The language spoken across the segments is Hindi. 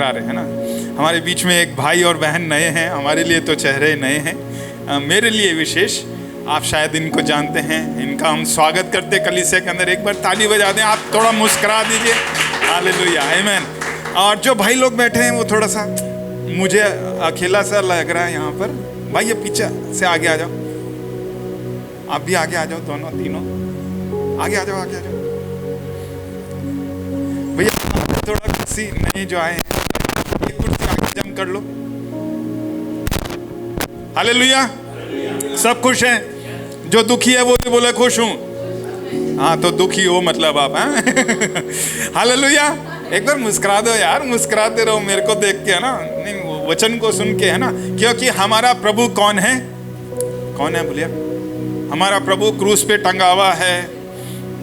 रहे हैं ना। हमारे बीच में एक भाई और बहन नए हैं, हमारे लिए तो चेहरे नए हैं, मेरे लिए विशेष। आप शायद इनको जानते हैं, इनका हम स्वागत करते कलीसिया के अंदर। एक बार ताली बजा दें, आप थोड़ा मुस्कुरा दीजिए। हालेलुया, आमीन। और जो भाई लोग बैठे हैं वो थोड़ा सा मुझे अकेला सा लग रहा है यहाँ पर। भाई ये पीछे से आगे आ जाओ, आप भी आगे आ जाओ, दोनों तीनों आगे आ जाओ, आगे आ जाओ भैया। थोड़ा कुर्सी नए जो आए हैं, एक कुर्सी आगे जम कर लो। हालेलुया, सब खुश हैं? जो दुखी है वो भी बोले खुश हूं। हाँ, तो दुखी हो मतलब आप, हैं? हालेलुया। एक बार मुस्कुरा दो यार, मुस्कुराते रहो मेरे को देख के, है ना, नहीं वचन को सुन के, है ना। क्योंकि हमारा प्रभु कौन है? कौन है बोलिए? हमारा प्रभु क्रूस पे टंगा हुआ है?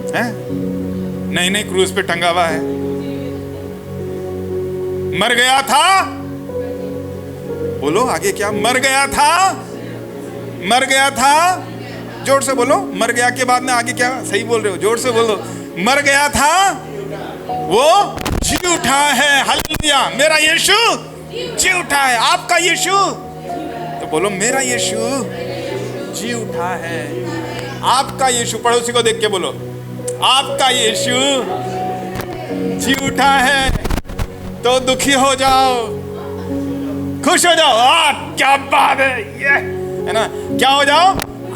नहीं नहीं, क्रूस पे टंगा हुआ है, मर गया था। बोलो आगे, क्या मर गया था? मर गया था, जोर से बोलो। मर गया के बाद में आगे क्या? सही बोल रहे हो, जोर से बोलो। मर गया था, वो जी उठा है। हालेलुया, मेरा यीशु जी उठा है। आपका यीशु? तो बोलो मेरा यीशु जी उठा है। आपका यीशु, पड़ोसी को देख के बोलो, आपका यीशु जी उठा है। तो दुखी हो जाओ, खुश हो जाओ। क्या बात है, ये है ना। क्या हो जाओ?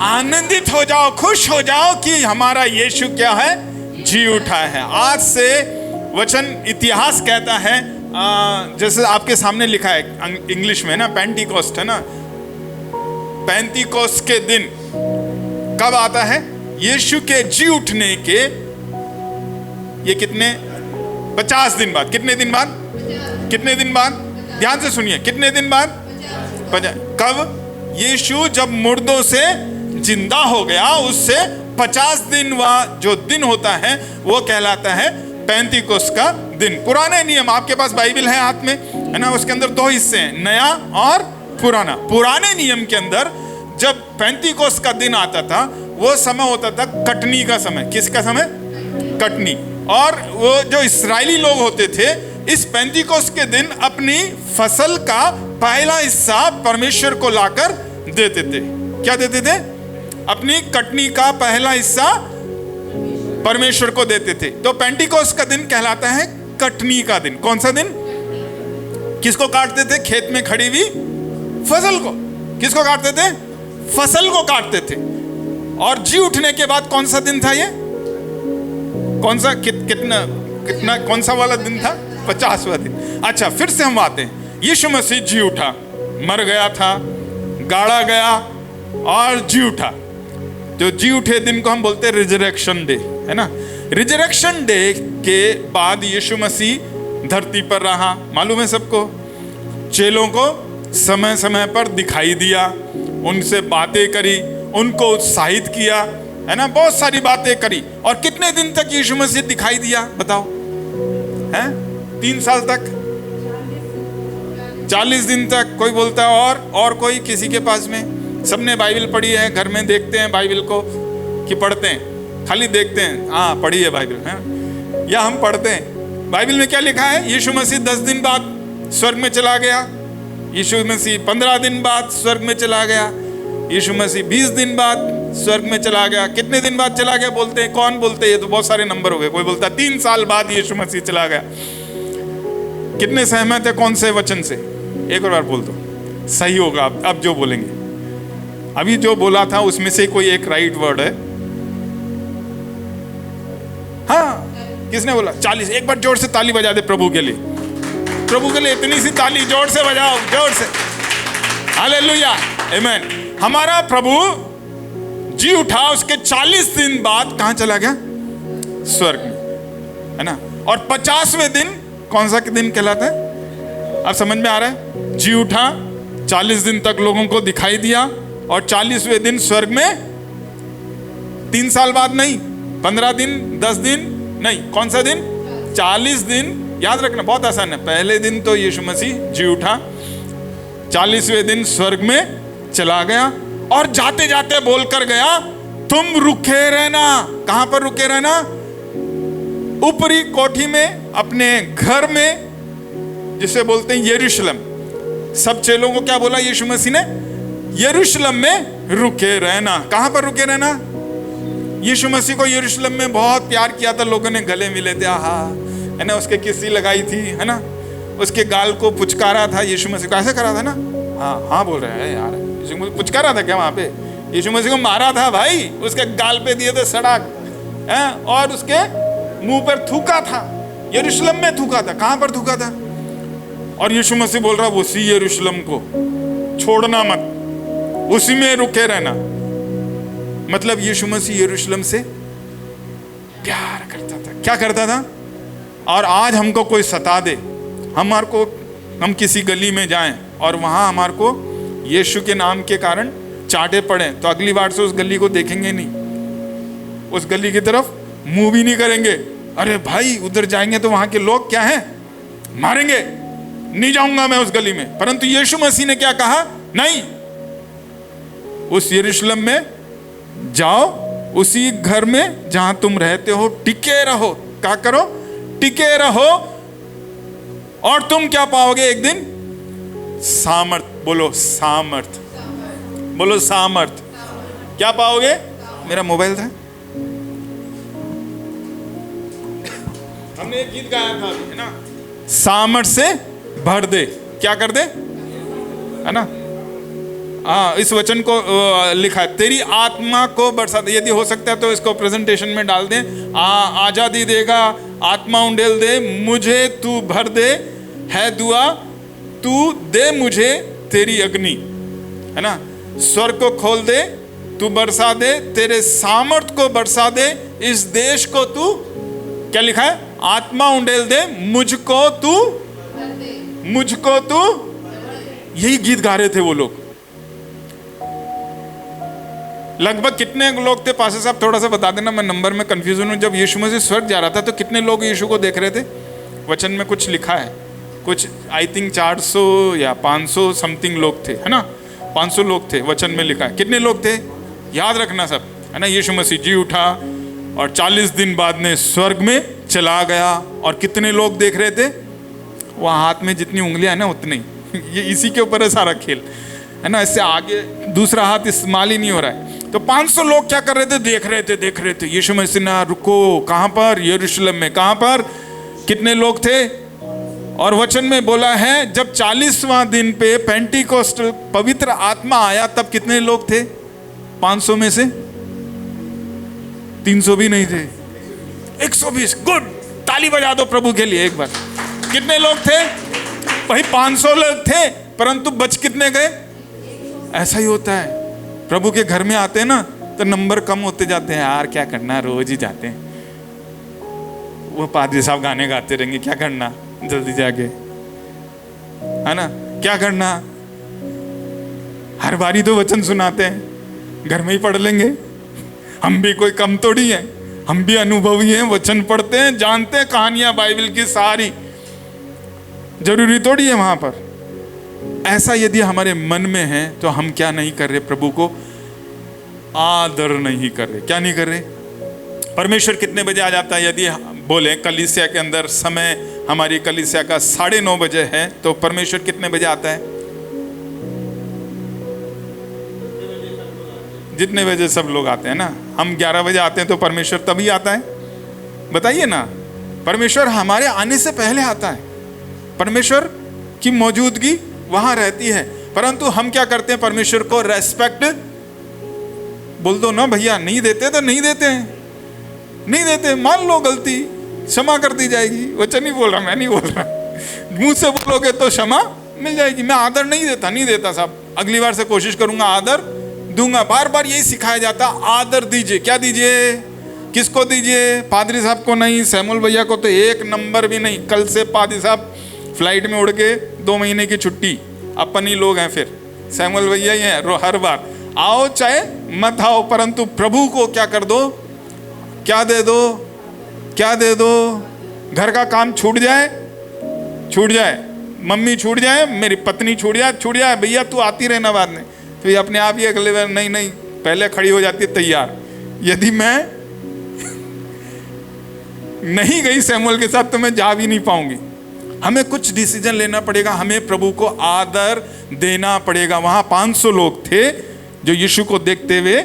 आनंदित हो जाओ, खुश हो जाओ कि हमारा यीशु क्या है? जी उठा है। आज से वचन इतिहास कहता है, जैसे आपके सामने लिखा है इंग्लिश में ना, पेंटिकोस्ट है ना। पेंटिकोस्ट के दिन कब आता है? यीशु के जी उठने के ये कितने 50 दिन बाद। कितने दिन बाद? कितने दिन बाद? ध्यान से सुनिए, कितने दिन बाद? कब? यीशु जब मुर्दों से जिंदा हो गया, उससे 50 दिन वह जो दिन होता है वो कहलाता है पेंतिकोस्त का दिन। पुराने नियम, आपके पास बाइबल है हाथ में, है ना, उसके अंदर 2 हिस्से हैं, नया और पुराना। पुराने नियम के अंदर जब पेंतिकोस्त का दिन आता था, वो समय होता था कटनी का समय। किसका समय? कटनी। और वो जो इस्राएली लोग होते थे, इस पेंतिकोस्त के दिन अपनी फसल का पहला हिस्सा परमेश्वर को लाकर देते थे। क्या देते थे? अपनी कटनी का पहला हिस्सा परमेश्वर को देते थे। तो पेंटिकोस्ट का दिन कहलाता है कटनी का दिन। कौन सा दिन? किसको काटते थे? खेत में खड़ी हुई फसल को। किसको काटते थे? फसल को काटते थे। और जी उठने के बाद कौन सा दिन था ये? कौन सा? कितना कौन सा वाला दिन था? 50वां दिन। अच्छा, फिर से हम आते हैं। यीशु मसीह जी उठा, मर गया था, गाड़ा गया और जी उठा। जो जी उठे दिन को हम बोलते हैं रिजरेक्शन डे, है ना। रिजरेक्शन डे के बाद यीशु मसीह धरती पर रहा, मालूम है सबको। चेलों को समय समय पर दिखाई दिया, उनसे बातें करी, उनको उत्साहित किया, है ना, बहुत सारी बातें करी। और कितने दिन तक यीशु मसीह दिखाई दिया बताओ? हैं? 3 साल तक, 40 दिन तक। कोई बोलता है और कोई किसी के पास में? सबने बाइबल पढ़ी है, घर में देखते हैं बाइबल को कि पढ़ते हैं? खाली देखते हैं, हाँ पढ़ी है बाइबल, है या हम पढ़ते हैं? बाइबल में क्या लिखा है? यीशु मसीह 10 दिन बाद स्वर्ग में चला गया। यीशु मसीह 15 दिन बाद स्वर्ग में चला गया। यीशु मसीह 20 दिन बाद स्वर्ग में चला गया। कितने दिन बाद चला गया बोलते हैं? कौन बोलते हैं? ये तो बहुत सारे नंबर हो गए। कोई बोलता है 3 साल बाद यीशु मसीह चला गया। कितने सहमत है कौन से वचन से? एक और बार बोल दो, सही होगा। अब जो बोलेंगे, अभी जो बोला था उसमें से कोई एक राइट वर्ड है? हाँ, किसने बोला? 40। एक बार जोर से ताली बजा दे प्रभु के लिए। प्रभु के लिए इतनी सी ताली जोर से बजाओ, जोर से। हालेलुया, आमीन। हमारा प्रभु जी उठा, उसके 40 दिन बाद कहां चला गया? स्वर्ग में, है ना। और 50वें दिन कौन सा दिन कहलाता है? अब समझ में आ रहा है? जी उठा, 40 दिन तक लोगों को दिखाई दिया, और 40वें दिन स्वर्ग में। 3 साल बाद नहीं, 15 दिन, 10 दिन नहीं, कौन सा दिन? 40 दिन। याद रखना, बहुत आसान है। पहले दिन तो यीशु मसीह जी उठा, 40वें दिन स्वर्ग में चला गया, और जाते जाते बोलकर गया, तुम रुके रहना। कहां पर रुके रहना? ऊपरी कोठी में, अपने घर में, जिसे बोलते हैं यरूशलेम। सब चेलों को क्या बोला यीशु मसीह ने? यरूशलेम में रुके रहना। कहां पर रुके रहना? यीशु मसीह को यरूशलेम में बहुत प्यार किया था, लोगों ने गले मिले थे, आहा, है ना, उसके किस्सी लगाई थी, है ना, उसके गाल को पुचकारा था यीशु मसीह को, ऐसे करा था ना? हाँ हाँ बोल रहे हैं यार, यीशु मसीह पुचकारा था क्या वहां पे? यीशु मसीह को मारा था भाई, उसके गाल पे दिए थे सड़क, और उसके मुंह पर थूका था, यरूशलेम में थूका था। कहां पर थूका था? और यीशु मसीह बोल रहा उसी यरूशलेम को छोड़ना मत, उसी में रुके रहना। मतलब यीशु मसीह यरूशलेम से प्यार करता था। क्या करता था? और आज हमको कोई सता दे, हम किसी गली में जाएं और वहां हमारे को यीशु के नाम के कारण चाटे पड़े, तो अगली बार से उस गली को देखेंगे नहीं, उस गली की तरफ मुंह भी नहीं करेंगे। अरे भाई उधर जाएंगे तो वहां के लोग क्या हैं, मारेंगे, नहीं जाऊंगा मैं उस गली में। परंतु यीशु मसीह ने क्या कहा? नहीं, उस यरूशलेम में जाओ, उसी घर में जहां तुम रहते हो टिके रहो। क्या करो? टिके रहो, और तुम क्या पाओगे एक दिन? सामर्थ। बोलो सामर्थ, बोलो सामर्थ। क्या पाओगे? मेरा मोबाइल था, हमने एक गीत गाया था अभी, है ना, सामर्थ से भर दे। क्या कर दे? है ना, हाँ, इस वचन को लिखा है, तेरी आत्मा को बरसा दे। यदि हो सकता है तो इसको प्रेजेंटेशन में डाल दें। आजादी देगा, आत्मा उंडेल दे, मुझे तू भर दे, है दुआ, तू दे मुझे तेरी अग्नि, है ना, स्वर्ग को खोल दे, तू बरसा दे, तेरे सामर्थ को बरसा दे, इस देश को तू, क्या लिखा है? आत्मा उंडेल दे, मुझको तू, मुझको तू। यही गीत गा रहे थे वो लोग। लगभग कितने लोग थे पास्टर साहब, थोड़ा सा बता देना, मैं नंबर में कंफ्यूजन हूं। जब यीशु मसीह स्वर्ग जा रहा था तो कितने लोग यीशु को देख रहे थे? वचन में कुछ लिखा है, कुछ आई थिंक 400 या 500 समथिंग लोग थे, है ना, 500 लोग थे, वचन में लिखा है। कितने लोग थे याद रखना सब, है ना। यीशु मसीह जी उठा और 40 दिन बाद में स्वर्ग में चला गया, और कितने लोग देख रहे थे? वहाँ हाथ में जितनी उंगलियां है ना उतनी ये इसी के ऊपर है सारा खेल, है ना, इससे आगे दूसरा हाथ इस्तेमाल ही नहीं हो रहा है। तो 500 लोग क्या कर रहे थे? देख रहे थे यीशु मसीह ना, रुको, कहां पर? यरूशलेम में। कहां पर? कितने लोग थे? और वचन में बोला है जब 40वां दिन पे पेंटिकोस्ट पवित्र आत्मा आया, तब कितने लोग थे? 500 में से 300 भी नहीं थे, 120। गुड, ताली बजा दो प्रभु के लिए एक बार। कितने लोग थे? वही 500 लोग थे, परंतु बच कितने गए? ऐसा ही होता है, प्रभु के घर में आते हैं ना तो नंबर कम होते जाते हैं। यार क्या करना, रोज ही जाते हैं, वो पादरी साहब गाने गाते रहेंगे, क्या करना, जल्दी जाके, है ना, क्या करना, हर बारी तो वचन सुनाते हैं, घर में ही पढ़ लेंगे। हम भी कोई कम थोड़ी हैं, हम भी अनुभवी हैं, वचन पढ़ते हैं, जानते हैं कहानियां बाइबल की सारी, जरूरी थोड़ी है वहां पर। ऐसा यदि हमारे मन में है तो हम क्या नहीं कर रहे? प्रभु को आदर नहीं कर रहे। क्या नहीं कर रहे? परमेश्वर कितने बजे आ जाता है? यदि बोले कलीसिया के अंदर समय, हमारी कलीसिया का 9:30 बजे है, तो परमेश्वर कितने बजे आता है? जितने बजे सब लोग आते हैं ना। हम 11 बजे आते हैं तो परमेश्वर तभी आता है? बताइए ना। परमेश्वर हमारे आने से पहले आता है, परमेश्वर की मौजूदगी वहां रहती है। परंतु हम क्या करते हैं? परमेश्वर को रेस्पेक्ट बोल दो ना भैया, नहीं देते तो नहीं देते हैं, नहीं देते, मान लो गलती, क्षमा कर दी जाएगी। वचन नहीं बोल रहा, मैं नहीं बोल रहा, मुंह से बोलोगे तो क्षमा मिल जाएगी। मैं आदर नहीं देता साहब, अगली बार से कोशिश करूंगा, आदर दूंगा। बार बार यही सिखाया जाता, आदर दीजिए। क्या दीजिए? किसको दीजिए? पादरी साहब को नहीं, सैमुअल भैया को तो 1 नंबर भी नहीं। कल से पादरी साहब फ्लाइट में उड़ के 2 महीने की छुट्टी, अपन ही लोग हैं, फिर सैमुअल भैया ही हैं हर बार। आओ चाहे मत आओ, परंतु प्रभु को क्या कर दो? क्या दे दो? क्या दे दो? घर का काम छूट जाए, मम्मी छूट जाए, मेरी पत्नी छूट जाए, भैया तू आती रहना बाद में, तो ये अपने आप ही अगले बार नहीं पहले खड़ी हो जाती है तैयार। यदि मैं नहीं गई सैमुअल के साथ तो मैं जा भी नहीं पाऊंगी। हमें कुछ डिसीजन लेना पड़ेगा, हमें प्रभु को आदर देना पड़ेगा। वहां 500 लोग थे जो यीशु को देखते हुए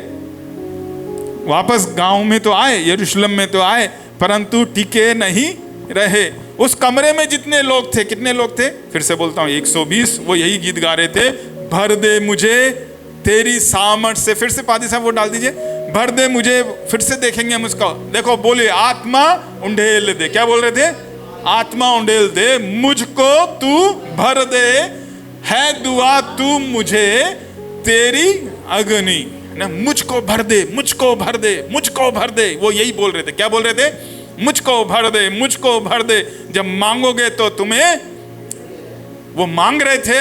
वापस गांव में तो आए, यरूशलेम में तो आए, परंतु टिके नहीं रहे। उस कमरे में जितने लोग थे, कितने लोग थे? फिर से बोलता हूं 120। वो यही गीत गा रहे थे, भर दे मुझे तेरी सामर्थ से। फिर से पादी साहब वो डाल दीजिए, भर दे मुझे। फिर से देखेंगे हम उसको, देखो बोलिए, आत्मा उंडेल दे। क्या बोल रहे थे? आत्मा उंडेल दे, मुझको तू भर दे, है दुआ तू मुझे तेरी अग्नि ना, मुझको भर दे, मुझको भर दे, मुझको भर दे। वो यही बोल रहे थे। क्या बोल रहे थे? मुझको भर दे, मुझको भर दे। जब मांगोगे तो तुम्हें, वो मांग रहे थे,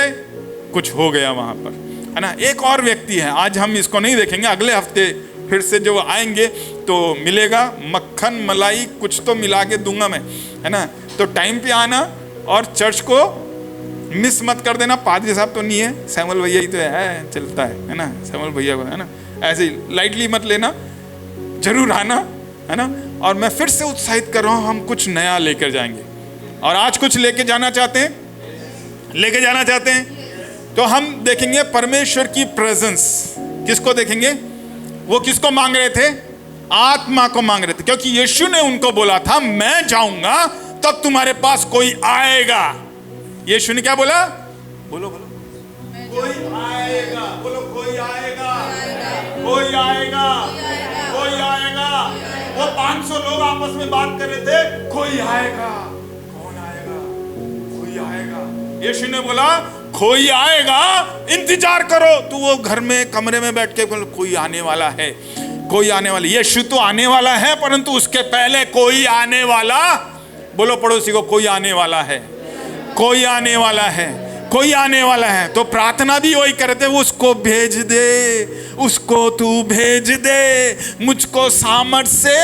कुछ हो गया वहां पर, है ना। एक और व्यक्ति है, आज हम इसको नहीं देखेंगे, अगले हफ्ते फिर से जो आएंगे तो मिलेगा। मक्खन मलाई कुछ तो मिला के दूंगा मैं, है ना। तो टाइम पे आना और चर्च को मिस मत कर देना। पादरी साहब तो नहीं है, सैमुअल भैया ही तो है, चलता है ना, सैमुअल भैया को, है ना। ऐसे ही लाइटली मत लेना, जरूर आना, है ना। और मैं फिर से उत्साहित कर रहा हूँ, हम कुछ नया लेकर जाएंगे। और आज कुछ लेके जाना चाहते हैं, लेके जाना चाहते हैं तो हम देखेंगे परमेश्वर की प्रेजेंस। किसको देखेंगे? वो किसको मांग रहे थे? आत्मा को मांग रहे थे, क्योंकि यीशु ने उनको बोला था, मैं जाऊंगा तब तुम्हारे पास कोई आएगा। यीशु ने क्या बोला? बोलो बोलो, कोई आएगा। बोलो, कोई आएगा, कोई आएगा, कोई आएगा। वो 500 लोग आपस में बात कर रहे थे, कोई आएगा। कौन आएगा? कोई आएगा। यीशु ने बोला, कोई आएगा, इंतजार करो। तो वो घर में कमरे में बैठ के बोल, कोई आने वाला है, कोई आने वाला। यीशु तो आने वाला है, परंतु उसके पहले कोई आने वाला। बोलो पड़ोसी को, कोई आने वाला है, कोई आने वाला है, कोई आने वाला है। तो प्रार्थना भी वही करते, उसको भेज दे, उसको तू भेज दे, मुझको सामर्थ से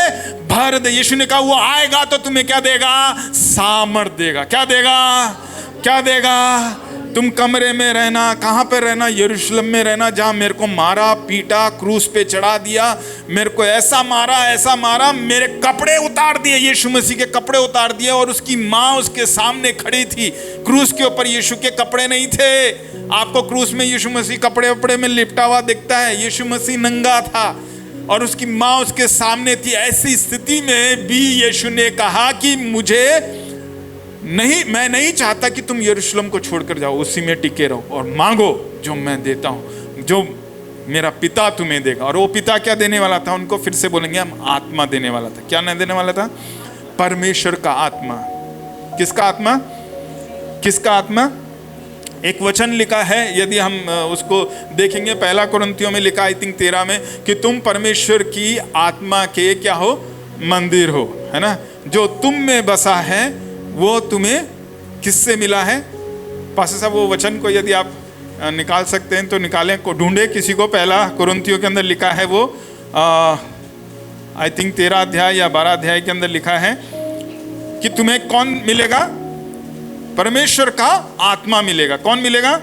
भर दे। यीशु ने कहा, वो आएगा तो तुम्हें क्या देगा? सामर्थ देगा। क्या देगा? क्या देगा? तुम कमरे में रहना, कहाँ पे रहना? यरूशलेम में रहना, जहाँ मेरे को मारा पीटा, क्रूस पे चढ़ा दिया, मेरे को ऐसा मारा, मेरे कपड़े उतार दिए, यीशु मसीह के कपड़े उतार दिए। और उसकी माँ उसके सामने खड़ी थी, क्रूस के ऊपर यीशु के कपड़े नहीं थे। आपको क्रूस में यीशु मसीह कपड़े वपड़े में लिपटा हुआ दिखता है, यीशु मसीह नंगा था और उसकी माँ उसके सामने थी। ऐसी स्थिति में भी यीशु ने कहा कि मुझे नहीं, मैं नहीं चाहता कि तुम यरूशलेम को छोड़कर जाओ, उसी में टिके रहो और मांगो जो मैं देता हूँ, जो मेरा पिता तुम्हें देगा। और वो पिता क्या देने वाला था? उनको फिर से बोलेंगे हम, आत्मा देने वाला था। क्या नहीं देने वाला था? परमेश्वर का आत्मा। किसका आत्मा? किसका आत्मा? एक वचन लिखा है, यदि हम उसको देखेंगे, 1 कुरिन्थियों में लिखा, आई थिंक 13 में, कि तुम परमेश्वर की आत्मा के क्या हो? मंदिर हो, है ना। जो तुम में बसा है वो तुम्हें किससे मिला है? पास्टर साहब वो वचन को यदि आप निकाल सकते हैं तो निकालें, को ढूंढे किसी को। 1 कुरिन्थियों के अंदर लिखा है वो, आई थिंक 13 अध्याय या 12 अध्याय के अंदर लिखा है कि तुम्हें कौन मिलेगा? परमेश्वर का आत्मा मिलेगा। कौन मिलेगा?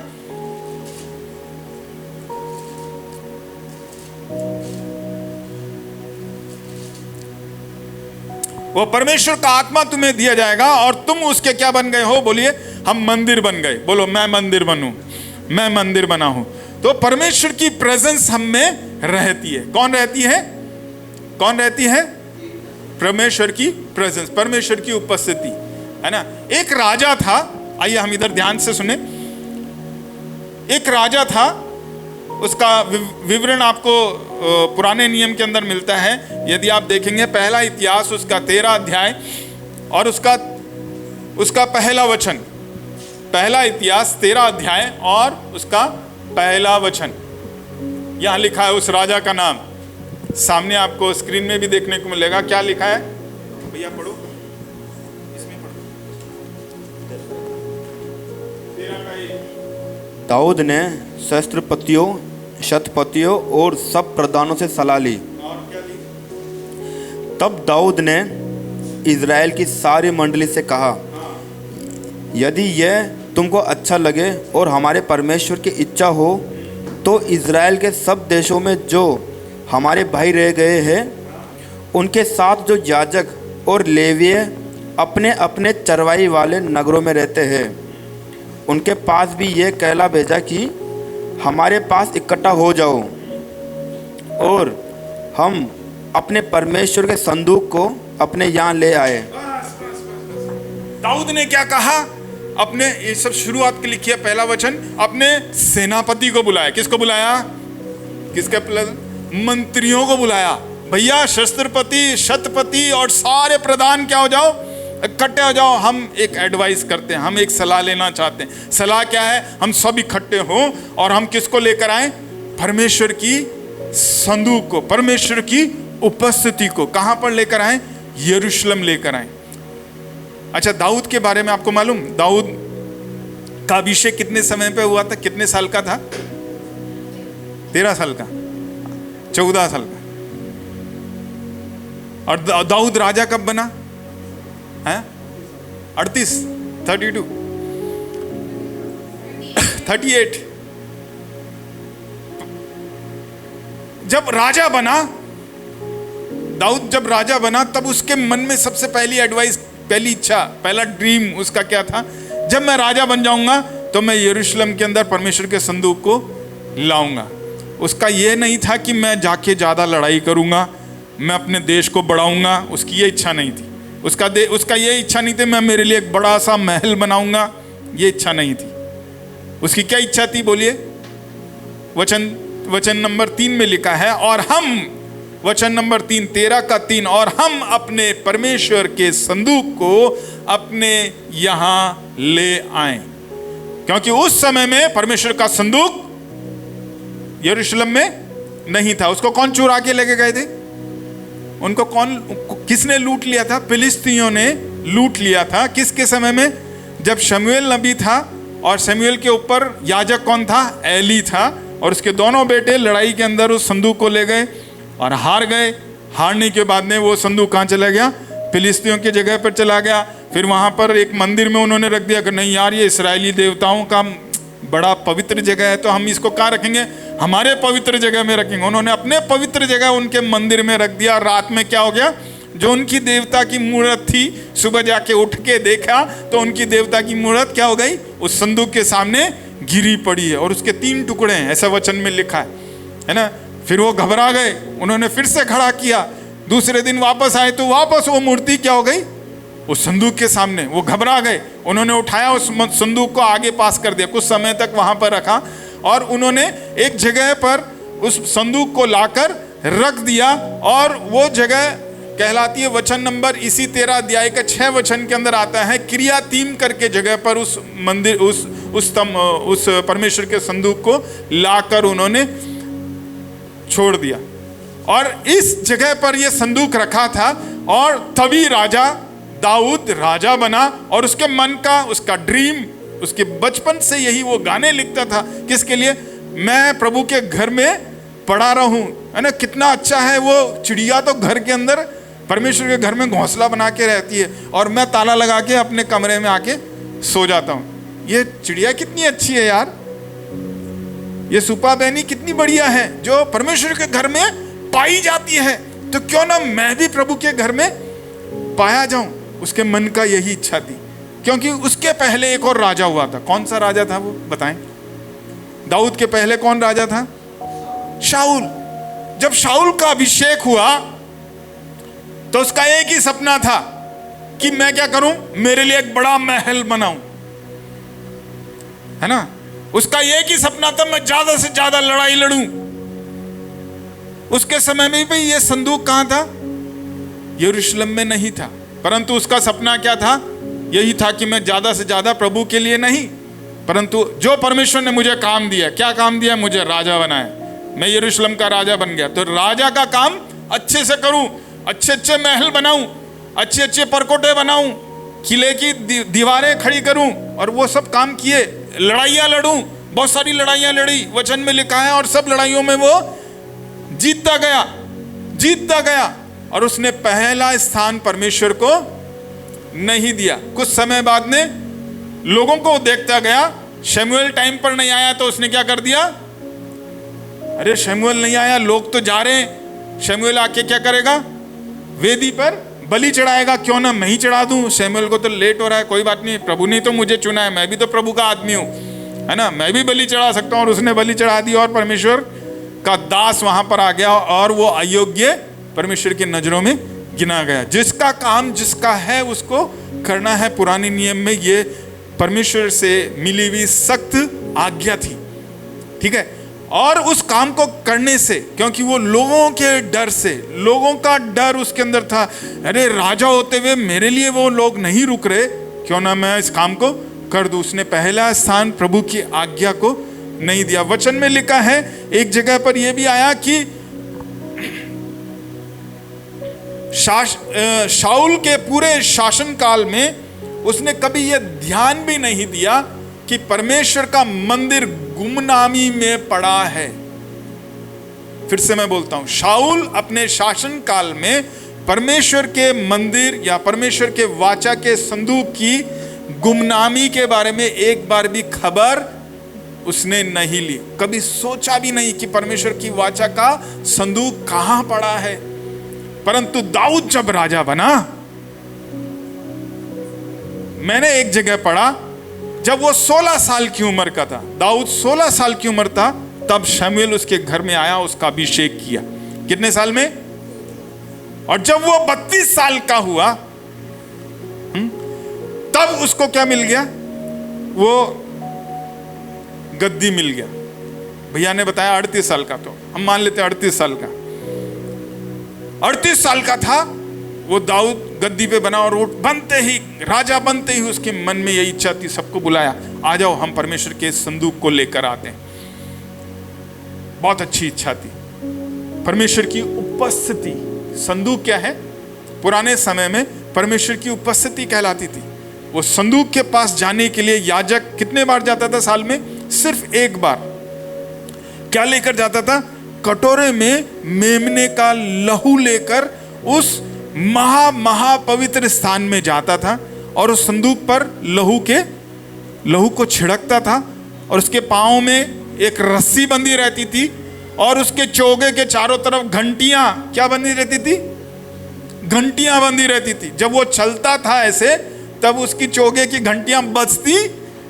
वो परमेश्वर का आत्मा तुम्हें दिया जाएगा और तुम उसके क्या बन गए हो? बोलिए, हम मंदिर बन गए। बोलो, मैं मंदिर बनूं, मैं मंदिर बना हूं। तो परमेश्वर की प्रेजेंस हम में रहती है। कौन रहती है? कौन रहती है? परमेश्वर की प्रेजेंस, परमेश्वर की उपस्थिति, है ना। एक राजा था, आइए हम इधर ध्यान से सुने। एक राजा था, उसका विवरण आपको पुराने नियम के अंदर मिलता है। यदि आप देखेंगे पहला इतिहास उसका 13 अध्याय और उसका पहला वचन, पहला इतिहास 13 अध्याय और उसका पहला वचन, यहां लिखा है उस राजा का नाम। सामने आपको स्क्रीन में भी देखने को मिलेगा। क्या लिखा है भैया? पढ़ो, इसमें पढ़ो। दाऊद ने सहस्त्रपतियों, शतपतियों और सब प्रधानों से सलाह ली। तब दाऊद ने इज़राइल की सारी मंडली से कहा, यदि यह तुमको अच्छा लगे और हमारे परमेश्वर की इच्छा हो तो इज़राइल के सब देशों में जो हमारे भाई रह गए हैं उनके साथ जो याजक और लेवीय अपने अपने चरवाई वाले नगरों में रहते हैं। उनके पास भी ये कहला भेजा कि हमारे पास इकट्ठा हो जाओ और हम अपने परमेश्वर के संदूक को अपने यहाँ ले आए। दाऊद ने क्या कहा? अपने, ये सब शुरुआत के लिखिए पहला वचन, अपने सेनापति को बुलाया। किसको बुलाया? किसके? मंत्रियों को बुलाया। भैया शस्त्रपति, शतपति और सारे प्रधान क्या हो जाओ, इकट्ठे हो जाओ। हम एक एडवाइस करते हैं, हम एक सलाह लेना चाहते हैं। सलाह क्या है? हम सब इकट्ठे हों और हम किसको लेकर आए? परमेश्वर की संदूक को, परमेश्वर की उपस्थिति को कहां पर लेकर आए? यरूशलेम लेकर आए। अच्छा, दाऊद के बारे में आपको मालूम? दाऊद का अभिषेक कितने समय पे हुआ था? कितने साल का था? 13 साल का, 14 साल का। और दाऊद राजा कब बना है? 38, 38। जब राजा बना, दाऊद जब राजा बना, तब उसके मन में सबसे पहली एडवाइस, पहली इच्छा, पहला ड्रीम उसका क्या था? जब मैं राजा बन जाऊंगा तो मैं यरूशलेम के अंदर परमेश्वर के संदूक को लाऊंगा। उसका यह नहीं था कि मैं जाके ज्यादा लड़ाई करूंगा, मैं अपने देश को बढ़ाऊंगा। उसकी ये इच्छा नहीं थी। उसका ये इच्छा नहीं थी मैं मेरे लिए एक बड़ा सा महल बनाऊंगा, ये इच्छा नहीं थी। उसकी क्या इच्छा थी? बोलिए। वचन नंबर 3 में लिखा है, और हम, वचन नंबर 3, 13 का 3, और हम अपने परमेश्वर के संदूक को अपने यहां ले आए। क्योंकि उस समय में परमेश्वर का संदूक यरूशलेम में नहीं था। उसको कौन चुरा के लेके गए थे? उनको किसने लूट लिया था? फिलिस्तीनियों ने लूट लिया था। किसके समय में? जब शमूएल नबी था, और शमूएल के ऊपर याजक कौन था? एली था। और उसके दोनों बेटे लड़ाई के अंदर उस संदूक को ले गए और हार गए। हारने के बाद में वो संदूक कहाँ चला गया? फिलिस्तीनियों की जगह पर चला गया। फिर वहां पर एक मंदिर में उन्होंने रख दिया कि नहीं यार, ये इस्राएली देवताओं का बड़ा पवित्र जगह है, तो हम इसको कहाँ रखेंगे? हमारे पवित्र जगह में रखेंगे। उन्होंने अपने पवित्र जगह उनके मंदिर में रख दिया। रात में क्या हो गया? जो उनकी देवता की मूर्त थी, सुबह जाके उठ के देखा तो उनकी देवता की मूर्त क्या हो गई? उस संदूक के सामने गिरी पड़ी है और उसके 3 टुकड़े हैं, ऐसा वचन में लिखा है ना। फिर वो घबरा गए, उन्होंने फिर से खड़ा किया। दूसरे दिन वापस आए तो वापस वो मूर्ति क्या हो गई? उस संदूक के सामने। वो घबरा गए, उन्होंने उठाया उस संदूक को, आगे पास कर दिया, कुछ समय तक वहां पर रखा और उन्होंने एक जगह पर उस संदूक को लाकर रख दिया। और वो जगह कहलाती है, वचन नंबर इसी 13 अध्याय का 6 वचन के अंदर आता है, किरियातीम करके जगह पर उस मंदिर, उस परमेश्वर के संदूक को लाकर उन्होंने छोड़ दिया। और इस जगह पर यह संदूक रखा था। और तभी राजा दाऊद राजा बना। और उसके मन का, उसका ड्रीम, उसके बचपन से यही वो गाने लिखता था। किसके लिए? मैं प्रभु के घर में पड़ा रहूं, है ना। कितना अच्छा है वो चिड़िया तो घर के अंदर, परमेश्वर के घर में घोंसला बना के रहती है और मैं ताला लगा के अपने कमरे में आके सो जाता हूं। ये चिड़िया कितनी अच्छी है यार, ये सुपा बहनी कितनी बढ़िया है जो परमेश्वर के घर में पाई जाती है। तो क्यों ना मैं भी प्रभु के घर में पाया जाऊं। उसके मन का यही इच्छा थी। क्योंकि उसके पहले एक और राजा हुआ था। कौन सा राजा था वो बताएं? दाऊद के पहले कौन राजा था? शाऊल। जब शाऊल का अभिषेक हुआ तो उसका एक ही सपना था कि मैं क्या करूं? मेरे लिए एक बड़ा महल बनाऊं, है ना। उसका एक ही सपना था, मैं ज्यादा से ज्यादा लड़ाई लड़ूं। उसके समय में भी ये संदूक कहां था? यरूशलेम में नहीं था। परंतु उसका सपना क्या था? यही था कि मैं ज्यादा से ज्यादा प्रभु के लिए नहीं, परंतु जो परमेश्वर ने मुझे काम दिया, क्या काम दिया? मुझे राजा बनाया, मैं यरूशलेम का राजा बन गया। तो राजा का काम अच्छे से करूं, अच्छे अच्छे महल बनाऊं, अच्छे अच्छे परकोटे बनाऊं, किले की दीवारें खड़ी करूं। और वो सब काम किए। लड़ाइयां लड़ूं, बहुत सारी लड़ाइयां लड़ी, वचन में लिखा है। और सब लड़ाइयों में वो जीतता गया। और उसने पहला स्थान परमेश्वर को नहीं दिया। कुछ समय बाद में लोगों को देखता गया, शमूएल टाइम पर नहीं आया तो उसने क्या कर दिया? अरे शमूएल नहीं आया, लोग तो जा रहे हैं, शमूएल आके क्या करेगा? वेदी पर बलि चढ़ाएगा, क्यों ना मैं ही चढ़ा दूं, शमूएल को तो लेट हो रहा है, कोई बात नहीं, प्रभु ने तो मुझे चुना है, मैं भी तो प्रभु का आदमी हूं, है ना, मैं भी बलि चढ़ा सकता हूं। और उसने बलि चढ़ा दी और परमेश्वर का दास वहां पर आ गया और वो अयोग्य परमेश्वर की नजरों में गिना गया। जिसका काम जिसका है उसको करना है। पुराने नियम में ये परमेश्वर से मिली हुई सख्त आज्ञा थी, ठीक है। और उस काम को करने से, क्योंकि वो लोगों के डर से, लोगों का डर उसके अंदर था, अरे राजा होते हुए मेरे लिए वो लोग नहीं रुक रहे, क्यों ना मैं इस काम को कर दूं। उसने पहला स्थान प्रभु की आज्ञा को नहीं दिया। वचन में लिखा है, एक जगह पर यह भी आया कि शाऊल के पूरे शासन काल में उसने कभी यह ध्यान भी नहीं दिया कि परमेश्वर का मंदिर गुमनामी में पड़ा है। फिर से मैं बोलता हूं, शाऊल अपने शासन काल में परमेश्वर के मंदिर या परमेश्वर के वाचा के संदूक की गुमनामी के बारे में एक बार भी खबर उसने नहीं ली। कभी सोचा भी नहीं कि परमेश्वर की वाचा का संदूक कहां पड़ा है। परंतु दाऊद जब राजा बना, मैंने एक जगह पढ़ा, जब वो 16 साल की उम्र का था, दाऊद 16 साल की उम्र था, तब शमूएल उसके घर में आया, उसका अभिषेक किया। कितने साल में? और जब वो 32 साल का हुआ, तब उसको क्या मिल गया? वो गद्दी मिल गया। भैया ने बताया 38 साल का, तो हम मान लेते 38 साल का। 38 साल का था वो दाऊद गद्दी पे बना, और वो बनते ही, राजा बनते ही उसके मन में यही इच्छा थी, सबको बुलाया, आ जाओ हम परमेश्वर के संदूक को लेकर आते हैं। बहुत अच्छी इच्छा थी। परमेश्वर की उपस्थिति, संदूक क्या है? पुराने समय में परमेश्वर की उपस्थिति कहलाती थी। वो संदूक के पास जाने के लिए याजक कितने बार जाता था साल में? सिर्फ एक बार। क्या लेकर जाता था? कटोरे में मेमने का लहू लेकर उस महा पवित्र स्थान में जाता था, और उस संदूक पर लहू को छिड़कता था, और उसके पांव में एक रस्सी बंधी रहती थी, और उसके चोगे के चारों तरफ घंटियां क्या बंधी रहती थी? घंटियां बंधी रहती थी। जब वो चलता था ऐसे, तब उसकी चोगे की घंटियां बजती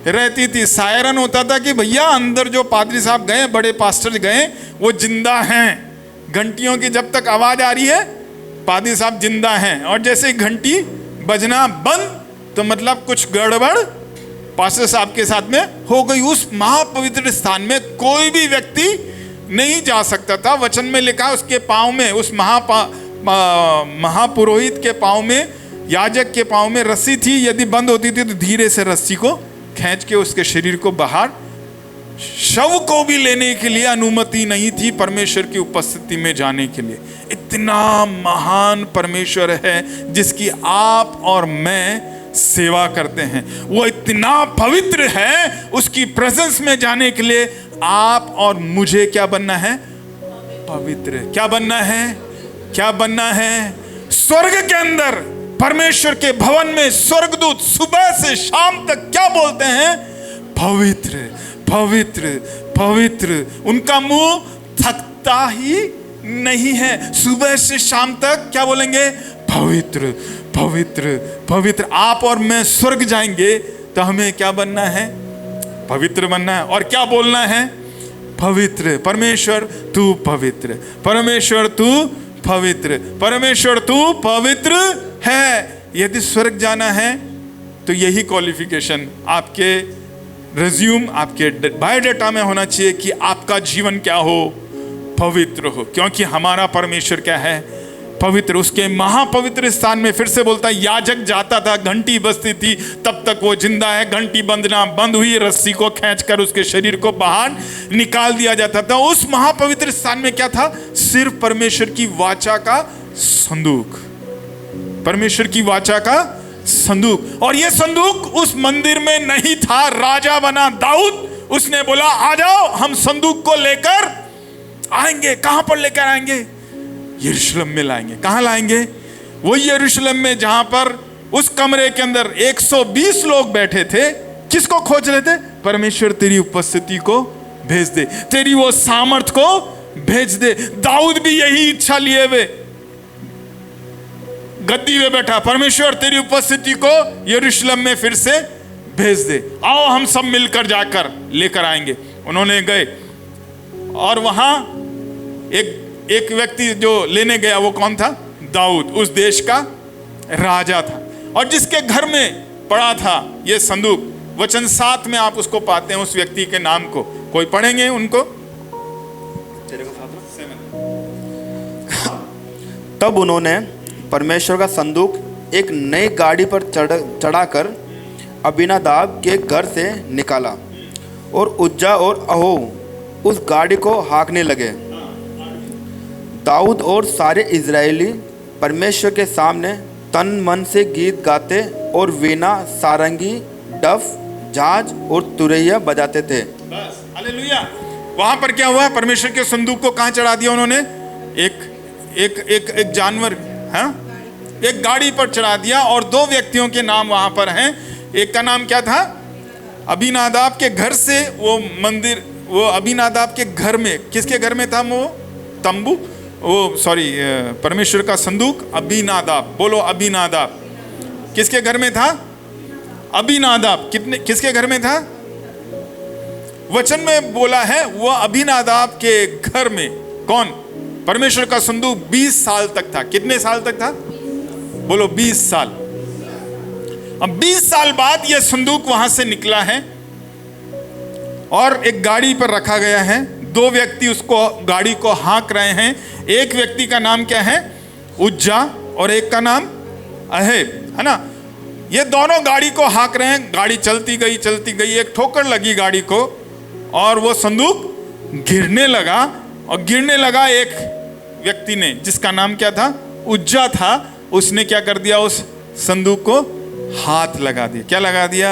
रहती थी। सायरन होता था कि भैया अंदर जो पादरी साहब गए, बड़े पास्टर गए, वो जिंदा हैं। घंटियों की जब तक आवाज आ रही है, पादरी साहब जिंदा हैं। और जैसे घंटी बजना बंद, तो मतलब कुछ गड़बड़ पास्टर साहब के साथ में हो गई। उस महापवित्र स्थान में कोई भी व्यक्ति नहीं जा सकता था। वचन में लिखा, उसके पांव में, उस महापुरोहित के पांव में, याजक के पांव में रस्सी थी। यदि बंद होती थी तो धीरे से रस्सी को खींच के उसके शरीर को बाहर, शव को भी लेने के लिए अनुमति नहीं थी परमेश्वर की उपस्थिति में जाने के लिए। इतना महान परमेश्वर है जिसकी आप और मैं सेवा करते हैं। वो इतना पवित्र है, उसकी प्रेजेंस में जाने के लिए आप और मुझे क्या बनना है? पवित्र। क्या बनना है? क्या बनना है? स्वर्ग के अंदर परमेश्वर के भवन में स्वर्गदूत सुबह से शाम तक क्या बोलते हैं? पवित्र, पवित्र, पवित्र। उनका मुंह थकता ही नहीं है। सुबह से शाम तक क्या बोलेंगे? पवित्र, पवित्र, पवित्र। आप और मैं स्वर्ग जाएंगे तो हमें क्या बनना है? पवित्र बनना है। और क्या बोलना है? पवित्र। परमेश्वर तू पवित्र, परमेश्वर तू पवित्र, परमेश्वर तू पवित्र है। यदि स्वर्ग जाना है तो यही क्वालिफिकेशन आपके रिज्यूम, आपके बायोडाटा में होना चाहिए कि आपका जीवन क्या हो? पवित्र हो। क्योंकि हमारा परमेश्वर क्या है? पवित्र। उसके महापवित्र स्थान में, फिर से बोलता है, याजक जाता था, घंटी बजती थी, तब तक वो जिंदा है। घंटी बंद हुई, रस्सी को खींचकर उसके शरीर को बाहर निकाल दिया जाता था। उस महापवित्र स्थान में क्या था? सिर्फ परमेश्वर की वाचा का संदूक, परमेश्वर की वाचा का संदूक। और यह संदूक उस मंदिर में नहीं था। राजा बना दाऊद, उसने बोला आ जाओ हम संदूक को लेकर आएंगे। कहां पर लेकर आएंगे? यरूशलेम में लाएंगे। कहां लाएंगे? वो यरूशलेम में जहां पर उस कमरे के अंदर 120 लोग बैठे थे। किसको खोज रहे थे? परमेश्वर तेरी उपस्थिति को भेज दे, तेरी वो सामर्थ को भेज दे। दाऊद भी यही इच्छा लिए हुए गद्दी में बैठा, परमेश्वर तेरी उपस्थिति को यरूशलेम में फिर से भेज दे, आओ हम सब मिलकर जाकर लेकर आएंगे। उन्होंने गए और वहां एक व्यक्ति जो लेने गया वो कौन था? दाऊद, उस देश का राजा था, और जिसके घर में पड़ा था ये संदूक। वचन 7 में आप उसको पाते हैं, उस व्यक्ति के नाम को। कोई पढ़ेंगे उनको? तब उन्होंने परमेश्वर का संदूक एक नई गाड़ी पर चढ़ाकर अबीनादाब के घर से निकाला, और उज्जा और अहो उस गाड़ी को हाँकने लगे। दाऊद और सारे इजरायली परमेश्वर के सामने तन मन से गीत गाते और वीणा, सारंगी, डफ, झांझ और तुरैया बजाते थे। बस, हालेलुया। वहां पर क्या हुआ? परमेश्वर के संदूक को कहां चढ़ा दिया उन्होंने? एक जानवर, हाँ, एक गाड़ी पर चढ़ा दिया, और 2 व्यक्तियों के नाम वहां पर हैं। एक का नाम क्या था? अबीनादाब के घर से वो मंदिर, वो अबीनादाब के घर में, किसके घर में था वो तंबू? वो सॉरी, परमेश्वर का संदूक अबीनादाब, बोलो अबीनादाब। किसके घर में था? अबीनादाब। किसके घर में था? वचन में बोला है वो अबीनादाब के घर में। कौन? परमेश्वर का संदूक 20 साल तक था। कितने साल तक था? बोलो 20 साल। अब 20 साल बाद यह संदूक वहां से निकला है और एक गाड़ी पर रखा गया है। 2 व्यक्ति उसको, गाड़ी को हाँक रहे हैं। एक व्यक्ति का नाम क्या है? उज्जा, और एक का नाम अहेब, है ना। ये दोनों गाड़ी को हाँक रहे हैं। गाड़ी चलती गई, एक ठोकर लगी गाड़ी को, और वो संदूक गिरने लगा। और गिरने लगा एक व्यक्ति ने, जिसका नाम क्या था? उज्जा था। उसने क्या कर दिया? उस संदूक को हाथ लगा दिया। क्या लगा दिया?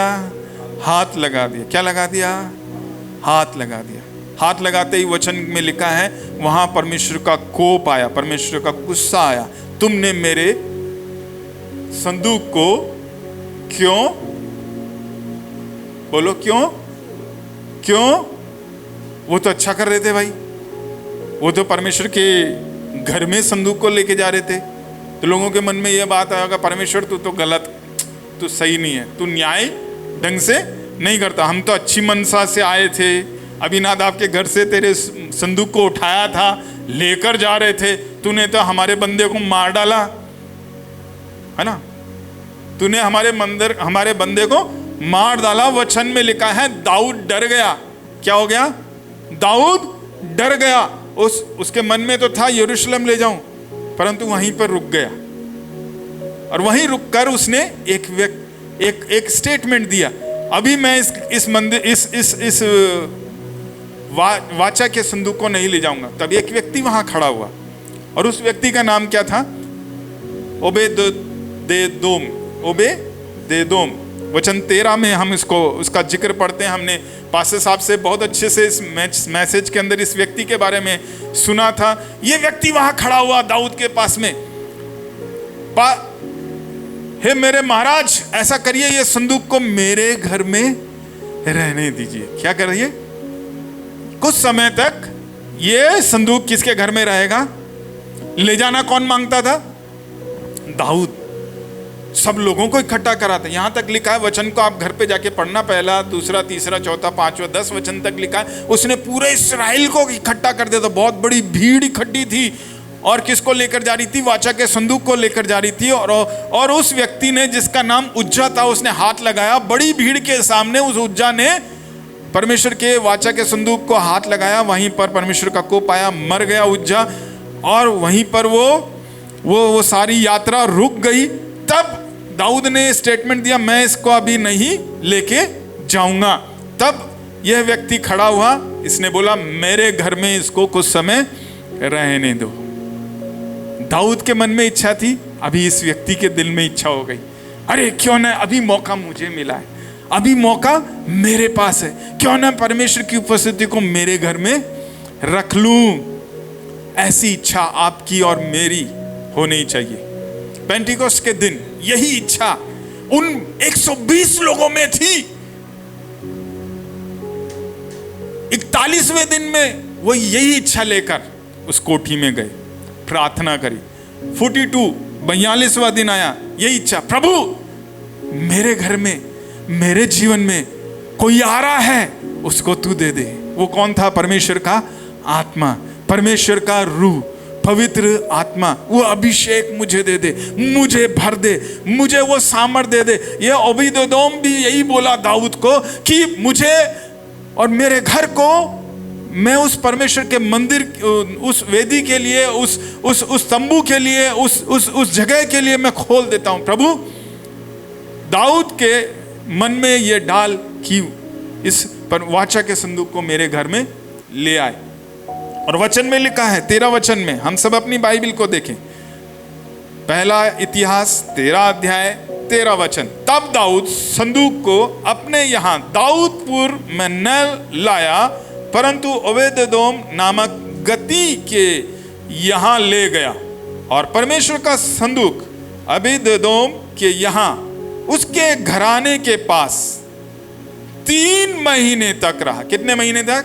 हाथ लगा दिया। क्या लगा दिया? हाथ लगा दिया। हाथ लगाते ही वचन में लिखा है वहां परमेश्वर का कोप आया, परमेश्वर का गुस्सा आया। तुमने मेरे संदूक को क्यों, बोलो क्यों? वो तो अच्छा कर रहे थे भाई, वो तो परमेश्वर के घर में संदूक को लेके जा रहे थे। तो लोगों के मन में यह बात आएगा, परमेश्वर तू तो गलत, तू सही नहीं है, तू न्याय ढंग से नहीं करता। हम तो अच्छी मनसा से आए थे, अबीनादाब के घर से तेरे संदूक को उठाया था, लेकर जा रहे थे, तूने तो हमारे बंदे को मार डाला, है ना। तूने हमारे बंदे को मार डाला। वचन में लिखा है दाऊद डर गया। क्या हो गया? दाऊद डर गया। उसके मन में तो था यरूशलेम ले जाऊं, परंतु वहीं पर रुक गया। और वहीं रुककर उसने एक स्टेटमेंट दिया, अभी मैं इस मंदिर इस वाचा के संदूक को नहीं ले जाऊंगा। तब एक व्यक्ति वहां खड़ा हुआ, और उस व्यक्ति का नाम क्या था? ओबेदेदोम। वचन 13 में हम उसका जिक्र पढ़ते हैं। हमने पास्टर साहब से बहुत अच्छे से इस मैसेज के अंदर इस व्यक्ति के बारे में सुना था। ये व्यक्ति वहां खड़ा हुआ दाऊद के पास में, हे मेरे महाराज, ऐसा करिए, ये संदूक को मेरे घर में रहने दीजिए। क्या करिए? कुछ समय तक ये संदूक किसके घर में रहेगा? ले जाना कौन मांगता था? दाऊद। सब लोगों को इकट्ठा कराता। यहां तक लिखा है, वचन को आप घर पे जाके पढ़ना, पहला, दूसरा, तीसरा, चौथा, पांचवा, 10 वचन तक लिखा है। उसने पूरे इस्राएल को इकट्ठा कर दिया था। बहुत बड़ी भीड़ इकट्ठी थी, और किसको लेकर जा रही थी? वाचा के संदूक को लेकर जा रही थी। और उस व्यक्ति ने, जिसका नाम उज्जा था, उसने हाथ लगाया। बड़ी भीड़ के सामने उस उज्जा ने परमेश्वर के वाचा के संदूक को हाथ लगाया। वहीं पर परमेश्वर का कोप आया, मर गया उज्जा, और वहीं पर वो सारी यात्रा रुक गई। तब दाऊद ने स्टेटमेंट दिया, मैं इसको अभी नहीं लेके जाऊंगा। तब यह व्यक्ति खड़ा हुआ, इसने बोला मेरे घर में इसको कुछ समय रहने दो। दाऊद के मन में इच्छा थी, अभी इस व्यक्ति के दिल में इच्छा हो गई, अरे क्यों ना, अभी मौका मुझे मिला है, अभी मौका मेरे पास है, क्यों ना परमेश्वर की उपस्थिति को मेरे घर में रख लूं। ऐसी इच्छा आपकी और मेरी होनी चाहिए। पेंटिकोस्ट के दिन यही इच्छा उन 120 लोगों में थी। 41वें दिन में वो यही इच्छा लेकर उस कोठी में गए, प्रार्थना करी। 42 42वां दिन आया, यही इच्छा, प्रभु मेरे घर में, मेरे जीवन में कोई आ रहा है, उसको तू दे दे। वो कौन था? परमेश्वर का आत्मा, परमेश्वर का रूह, पवित्र आत्मा। वो अभिषेक मुझे दे दे, मुझे भर दे, मुझे वो सामर्थ दे दे। ये ओबेदेदोम भी यही बोला दाऊद को कि मुझे और मेरे घर को, मैं उस परमेश्वर के मंदिर, उस वेदी के लिए, उस तंबू के लिए, उस जगह के लिए मैं खोल देता हूं। प्रभु दाऊद के मन में ये डाल कि इस वाचा के संदूक को मेरे घर में ले आए। और वचन में लिखा है, 13 वचन में, हम सब अपनी बाइबल को देखें, पहला इतिहास 13 अध्याय 13 वचन। तब दाऊद संदूक को अपने यहां दाऊदपुर में न लाया, परंतु ओबेदेदोम नामक गती के यहां ले गया। और परमेश्वर का संदूक ओबेदेदोम के यहां उसके घराने के पास 3 महीने तक रहा। कितने महीने तक?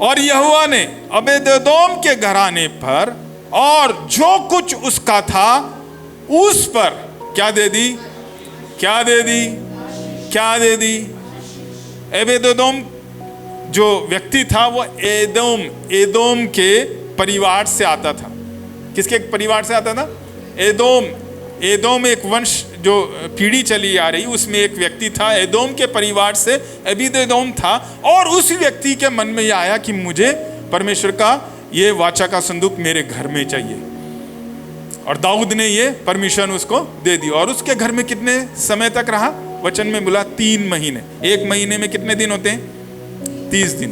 और यहोवा ने ओबेदेदोम के घराने पर और जो कुछ उसका था उस पर क्या दे दी? क्या दे दी? क्या दे दी? ओबेदेदोम जो व्यक्ति था वो एदोम के परिवार से आता था। किसके परिवार से आता था? एदोम एक वंश जो पीढ़ी चली आ रही, उसमें एक व्यक्ति था, एदोम के परिवार से ओबेदेदोम था। और उस व्यक्ति के मन में यह आया कि मुझे परमेश्वर का ये वाचा का संदूक मेरे घर में चाहिए। और दाऊद ने ये परमिशन उसको दे दी। और उसके घर में कितने समय तक रहा? वचन में बोला 3 महीने। एक महीने में कितने दिन होते हैं? 30 दिन।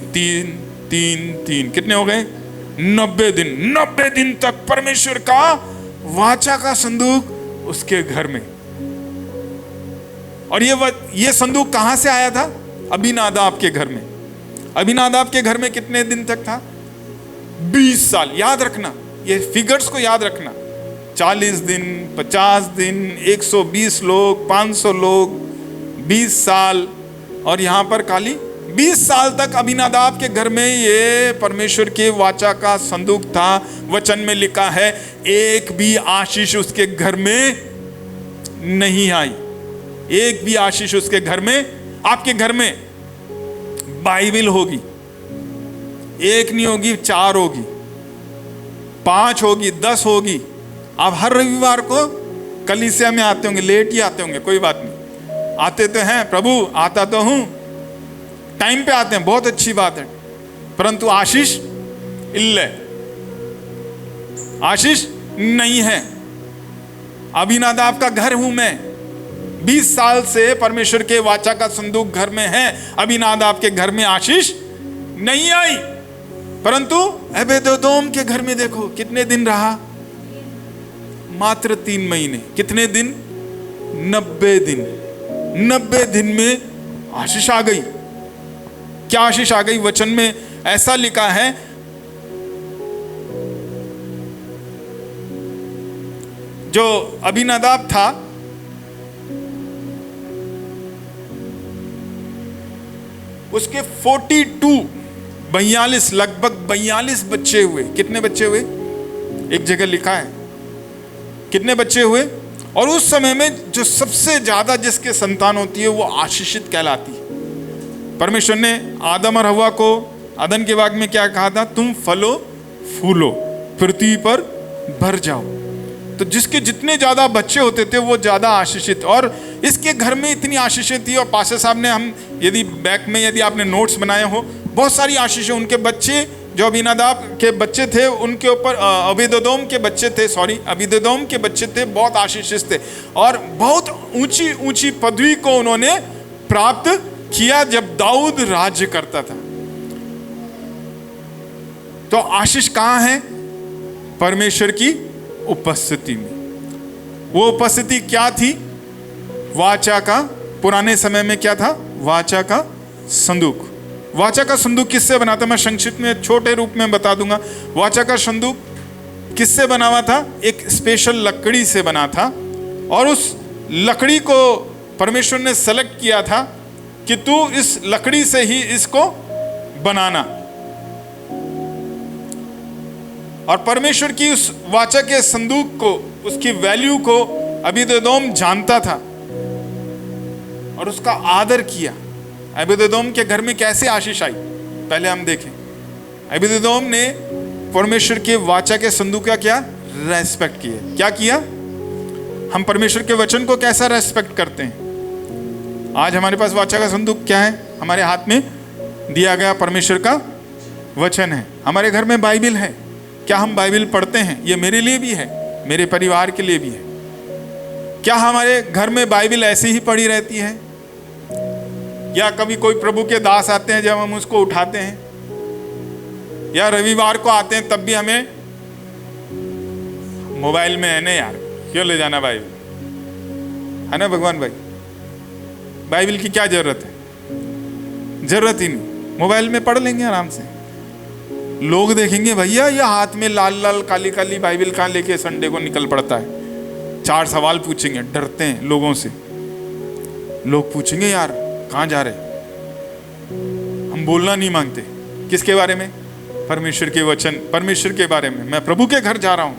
3 कितने हो गए? 90 दिन। 90 दिन तक परमेश्वर का वाचा का संदूक उसके घर में। और ये संदूक कहां से आया था? अबीनादाब के घर में। अबीनादाब के घर में कितने दिन तक था? 20 साल। याद रखना, ये फिगर्स को याद रखना। 40 दिन, 50 दिन, 120 लोग, 500 लोग, 20 साल। और यहां पर खाली 20 साल तक अबीनादाब के घर में ये परमेश्वर के वाचा का संदूक था। वचन में लिखा है, एक भी आशीष उसके घर में नहीं आई। एक भी आशीष उसके घर में। आपके घर में बाइबल होगी, एक नहीं होगी, 4 होगी, 5 होगी, 10 होगी। आप हर रविवार को कलीसिया में आते होंगे, लेट ही आते होंगे, कोई बात नहीं, आते तो हैं। प्रभु आता तो हूं, टाइम पे आते हैं, बहुत अच्छी बात है, परंतु आशीष इल्ले, आशीष नहीं है। अबीनादाब का घर हूं मैं। 20 साल से परमेश्वर के वाचा का संदूक घर में है। अबीनादाब के घर में आशीष नहीं आई, परंतु ओबेदेदोम के घर में देखो कितने दिन रहा? मात्र 3 महीने। कितने दिन? 90 दिन। 90 दिन में आशीष आ गई। क्या आशीष आ गई? वचन में ऐसा लिखा है, जो अबीनादाब था उसके 42 लगभग 42 बच्चे हुए। कितने बच्चे हुए? एक जगह लिखा है कितने बच्चे हुए। और उस समय में जो सबसे ज्यादा जिसके संतान होती है वो आशीषित कहलाती है। परमेश्वर ने आदम और हव्वा को अदन के बाग में क्या कहा था? तुम फलो फूलो, पृथ्वी पर भर जाओ। तो जिसके जितने ज्यादा बच्चे होते थे वो ज्यादा आशीषित। और इसके घर में इतनी आशीषें थी। और पास्टर साहब ने, हम यदि बैक में यदि आपने नोट्स बनाए हो, बहुत सारी आशीषें। उनके बच्चे जो अबीनादाब के बच्चे थे उनके ऊपर, ओबेदेदोम के बच्चे थे, ओबेदेदोम के बच्चे थे, बहुत आशीषित थे। और बहुत ऊंची ऊंची पदवी को उन्होंने प्राप्त किया जब दाऊद राज्य करता था। तो आशीष कहां है? परमेश्वर की उपस्थिति में। वो उपस्थिति क्या थी? वाचा का, पुराने समय में क्या था? वाचा का संदूक। वाचा का संदूक किससे बना था? मैं संक्षिप्त में छोटे रूप में बता दूंगा। वाचा का संदूक किससे बना हुआ था? एक स्पेशल लकड़ी से बना था। और उस लकड़ी को परमेश्वर ने सेलेक्ट किया था कि तू इस लकड़ी से ही इसको बनाना। और परमेश्वर की उस वाचा के संदूक को, उसकी वैल्यू को ओबेदेदोम जानता था और उसका आदर किया। ओबेदेदोम के घर में कैसे आशीष आई, पहले हम देखें। ओबेदेदोम ने परमेश्वर के वाचा के संदूक का क्या रेस्पेक्ट किया। क्या किया? हम परमेश्वर के वचन को कैसा रेस्पेक्ट करते हैं? आज हमारे पास वाचा का संदूक क्या है? हमारे हाथ में दिया गया परमेश्वर का वचन है। हमारे घर में बाइबिल है। क्या हम बाइबिल पढ़ते हैं? ये मेरे लिए भी है, मेरे परिवार के लिए भी है। क्या हमारे घर में बाइबिल ऐसे ही पड़ी रहती है, या कभी कोई प्रभु के दास आते हैं जब हम उसको उठाते हैं, या रविवार को आते हैं तब भी हमें मोबाइल में है ना यार, क्यों ले जाना बाइबिल, है ना भगवान भाई? बाइबिल की क्या जरूरत है? जरूरत ही नहीं, मोबाइल में पढ़ लेंगे आराम से। लोग देखेंगे भैया ये हाथ में लाल लाल काली काली बाइबिल कहाँ लेके संडे को निकल पड़ता है। 4 सवाल पूछेंगे, डरते हैं लोगों से। लोग पूछेंगे यार कहाँ जा रहे? हम बोलना नहीं मांगते। किसके बारे में? परमेश्वर के वचन, परमेश्वर के बारे में। मैं प्रभु के घर जा रहा हूं,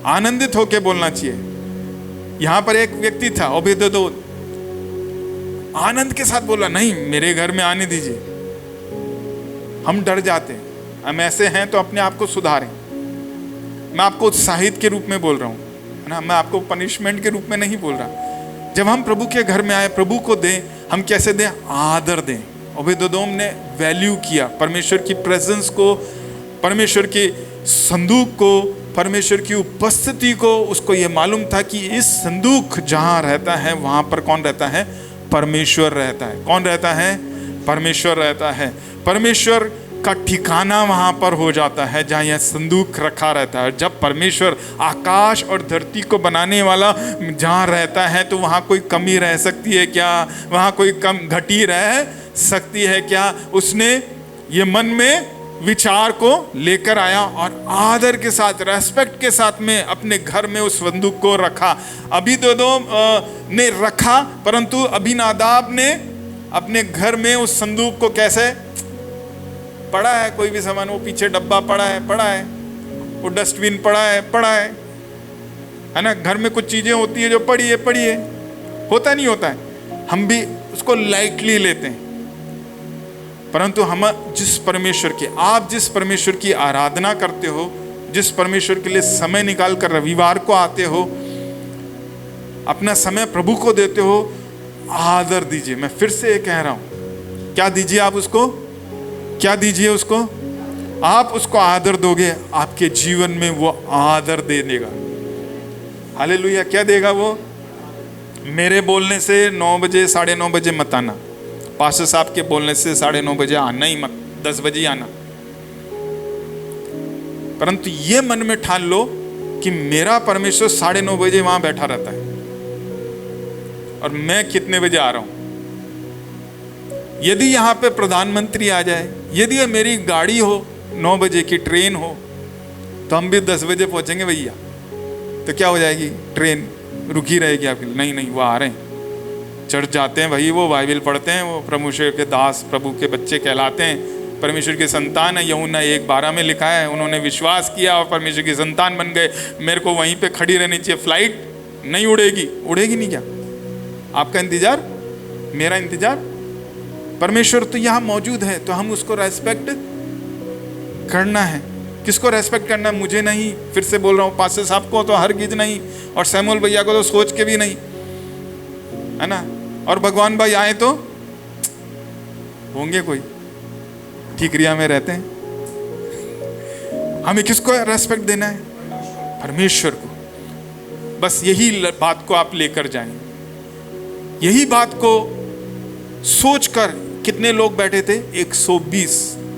आनंदित होके बोलना चाहिए। यहां पर एक व्यक्ति था ओबेदेदोम, आनंद के साथ बोला नहीं मेरे घर में आने दीजिए। हम डर जाते हैं। हम ऐसे हैं तो अपने आप को सुधारें। मैं आपको उत्साहित के रूप में बोल रहा हूं, है ना, मैं आपको पनिशमेंट के रूप में नहीं बोल रहा। जब हम प्रभु के घर में आए, प्रभु को दें, हम कैसे दें? आदर दें। ओबेदेदोम ने वैल्यू किया परमेश्वर की प्रेजेंस को, परमेश्वर के संदूक को, परमेश्वर की उपस्थिति को। उसको यह मालूम था कि इस संदूक जहां रहता है वहां पर कौन रहता है? परमेश्वर रहता है। कौन रहता है? परमेश्वर रहता है। परमेश्वर का ठिकाना वहां पर हो जाता है जहां यह संदूक रखा रहता है। जब परमेश्वर आकाश और धरती को बनाने वाला जहां रहता है तो वहां कोई कमी रह सकती है क्या? वहां कोई कम घटी रह सकती है क्या? उसने ये मन में विचार को लेकर आया और आदर के साथ, रेस्पेक्ट के साथ में अपने घर में उस संदूक को रखा। ओबेदेदोम ने रखा, परंतु अबीनादाब ने अपने घर में उस संदूक को कैसे पड़ा है? कोई भी सामान, वो पीछे डब्बा पड़ा है, वो डस्टबिन पड़ा है ना। घर में कुछ चीजें होती है जो पड़ी है, होता नहीं होता है, हम भी उसको लाइटली लेते हैं। परंतु हम जिस परमेश्वर के, आप जिस परमेश्वर की आराधना करते हो, जिस परमेश्वर के लिए समय निकाल कर रविवार को आते हो, अपना समय प्रभु को देते हो, आदर दीजिए। मैं फिर से ये कह रहा हूं, क्या दीजिए आप उसको? क्या दीजिए उसको? आप उसको आदर दोगे, आपके जीवन में वो आदर दे देगा। हालेलुया। क्या देगा वो? मेरे बोलने से 9 बजे 9:30 बजे मत आना, पास्टर साहब के बोलने से 9:30 बजे आना ही मत, 10 बजे ही आना। परंतु ये मन में ठान लो कि मेरा परमेश्वर 9:30 बजे वहां बैठा रहता है और मैं कितने बजे आ रहा हूं। यदि यहाँ पे प्रधानमंत्री आ जाए, यदि मेरी गाड़ी हो, 9 बजे की ट्रेन हो, तो हम भी 10 बजे पहुंचेंगे भैया, तो क्या हो जाएगी? ट्रेन रुकी रहेगी आपके लिए? नहीं, वो आ रहे हैं, चढ़ जाते हैं भाई, वो बाइबिल पढ़ते हैं, वो परमेश्वर के दास, प्रभु के बच्चे कहलाते हैं, परमेश्वर की संतान है। यूहन्ना 1:12 में लिखा है, उन्होंने विश्वास किया और परमेश्वर की संतान बन गए। मेरे को वहीं पे खड़ी रहनी चाहिए, फ्लाइट नहीं उड़ेगी नहीं क्या? आपका इंतजार, मेरा इंतजार। परमेश्वर तो यहाँ मौजूद है, तो हम उसको रेस्पेक्ट करना है। किसको रेस्पेक्ट करना है? मुझे नहीं, फिर से बोल रहा हूँ, पास्टर साहब को तो हरगिज नहीं, और सैमुअल भैया को तो सोच के भी नहीं, है ना। और भगवान भाई आए तो होंगे कोई ठीक क्रिया में रहते हैं। हमें किसको रेस्पेक्ट देना है? परमेश्वर को। बस यही बात को आप लेकर जाएं। यही बात को सोचकर कितने लोग बैठे थे? 120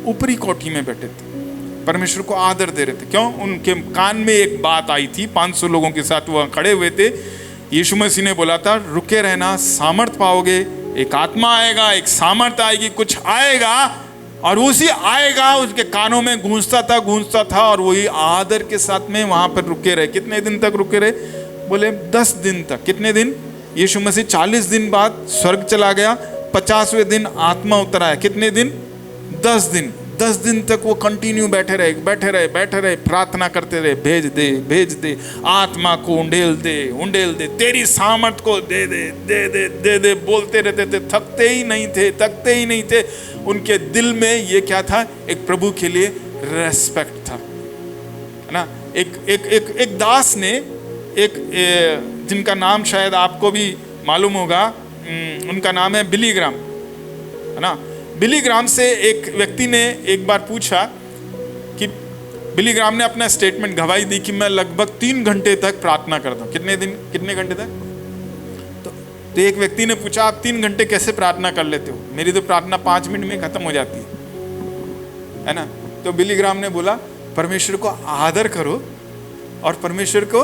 ऊपरी कोठी में बैठे थे, परमेश्वर को आदर दे रहे थे। क्यों? उनके कान में एक बात आई थी। 500 लोगों के साथ वह खड़े हुए थे। यीशु मसीह ने बोला था, रुके रहना, सामर्थ पाओगे, एक आत्मा आएगा, एक सामर्थ आएगी, कुछ आएगा, और उसी आएगा उसके कानों में गूंजता था, और वही आदर के साथ में वहां पर रुके रहे। कितने दिन तक रुके रहे? बोले 10 दिन तक। कितने दिन? यीशु मसीह 40 दिन बाद स्वर्ग चला गया, 50वें दिन आत्मा उतर आया। कितने दिन? 10 दिन। 10 दिन तक वो कंटिन्यू बैठे रहे, प्रार्थना करते रहे, भेज दे, आत्मा को उंडेल दे, तेरी सामर्थ को दे, बोलते रहते थे, थकते ही नहीं थे। उनके दिल में ये क्या था? एक प्रभु के लिए रेस्पेक्ट था, है ना। एक दास ने, जिनका नाम शायद आपको भी मालूम होगा, उनका नाम है बिली ग्राम, है ना। बिली ग्राम से एक व्यक्ति ने एक बार पूछा कि बिली ग्राम ने अपना स्टेटमेंट गवाही दी कि मैं लगभग 3 घंटे तक प्रार्थना करता हूँ। कितने घंटे तक? तो एक व्यक्ति ने पूछा, आप 3 घंटे कैसे प्रार्थना कर लेते हो? मेरी तो प्रार्थना 5 मिनट में खत्म हो जाती है ना। तो बिली ग्राम ने बोला, परमेश्वर को आदर करो और परमेश्वर को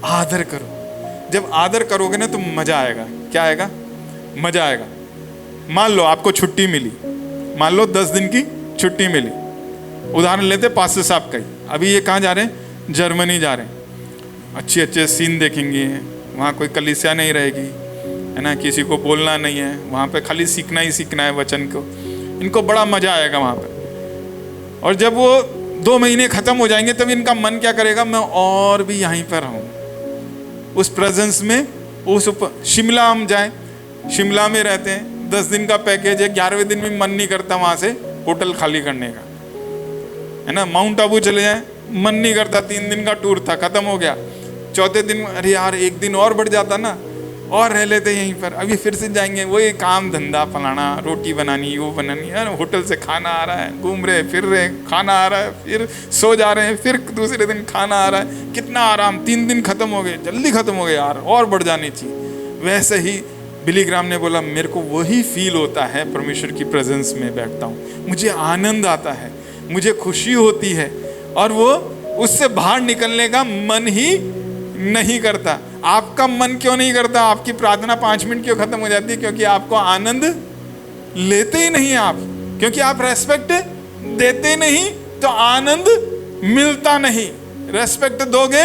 आदर करो। जब आदर करोगे ना तो मजा आएगा। क्या आएगा? मजा आएगा। मान लो आपको छुट्टी मिली, मान लो 10 दिन की छुट्टी मिली। उदाहरण लेते पास्टर साहब का ही। अभी ये कहाँ जा रहे हैं? जर्मनी जा रहे हैं। अच्छे सीन देखेंगे, वहाँ कोई कलीसिया नहीं रहेगी, है ना, किसी को बोलना नहीं है, वहाँ पे खाली सीखना ही सीखना है वचन को। इनको बड़ा मजा आएगा वहाँ पे। और जब वो 2 महीने खत्म हो जाएंगे तब इनका मन क्या करेगा? मैं और भी यहीं पर रहूँ, उस प्रेजेंस में। शिमला हम जाएं, शिमला में रहते हैं, 10 दिन का पैकेज है, 11वें दिन में मन नहीं करता वहाँ से होटल खाली करने का, है ना। माउंट आबू चले जाएं, मन नहीं करता, 3 दिन का टूर था, खत्म हो गया। 4थे दिन अरे यार 1 दिन और बढ़ जाता ना, और रह लेते यहीं पर, अभी फिर से जाएंगे, वही काम धंधा फलाना, रोटी बनानी, वो बनानी, है ना। होटल से खाना आ रहा है, घूम रहे फिर रहे, खाना आ रहा है, फिर सो जा रहे हैं, फिर दूसरे दिन खाना आ रहा है। कितना आराम, 3 दिन खत्म हो गए, जल्दी खत्म हो गए यार, और बढ़ जानी चाहिए। वैसे ही बिली ग्राम ने बोला, मेरे को वही फील होता है परमेश्वर की प्रेजेंस में बैठता हूँ, मुझे आनंद आता है, मुझे खुशी होती है, और वो उससे बाहर निकलने का मन ही नहीं करता। आपका मन क्यों नहीं करता? आपकी प्रार्थना 5 मिनट क्यों खत्म हो जाती है? क्योंकि आपको आनंद लेते ही नहीं आप, क्योंकि आप रेस्पेक्ट देते नहीं तो आनंद मिलता नहीं। रेस्पेक्ट दोगे,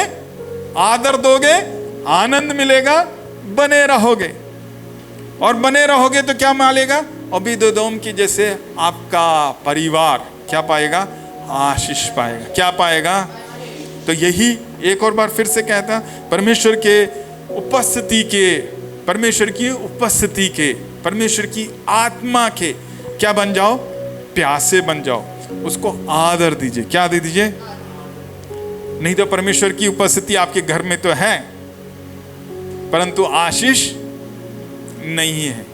आदर दोगे, आनंद मिलेगा, बने रहोगे। और बने रहोगे तो क्या मिलेगा? ओबीदेदोम की जैसे आपका परिवार क्या पाएगा? आशीष पाएगा। क्या पाएगा? तो यही एक और बार फिर से कहता, परमेश्वर की उपस्थिति के, परमेश्वर की आत्मा के क्या बन जाओ? प्यासे बन जाओ, उसको आदर दीजिए। क्या दे दीजिए? नहीं तो परमेश्वर की उपस्थिति आपके घर में तो है, परंतु आशीष नहीं है।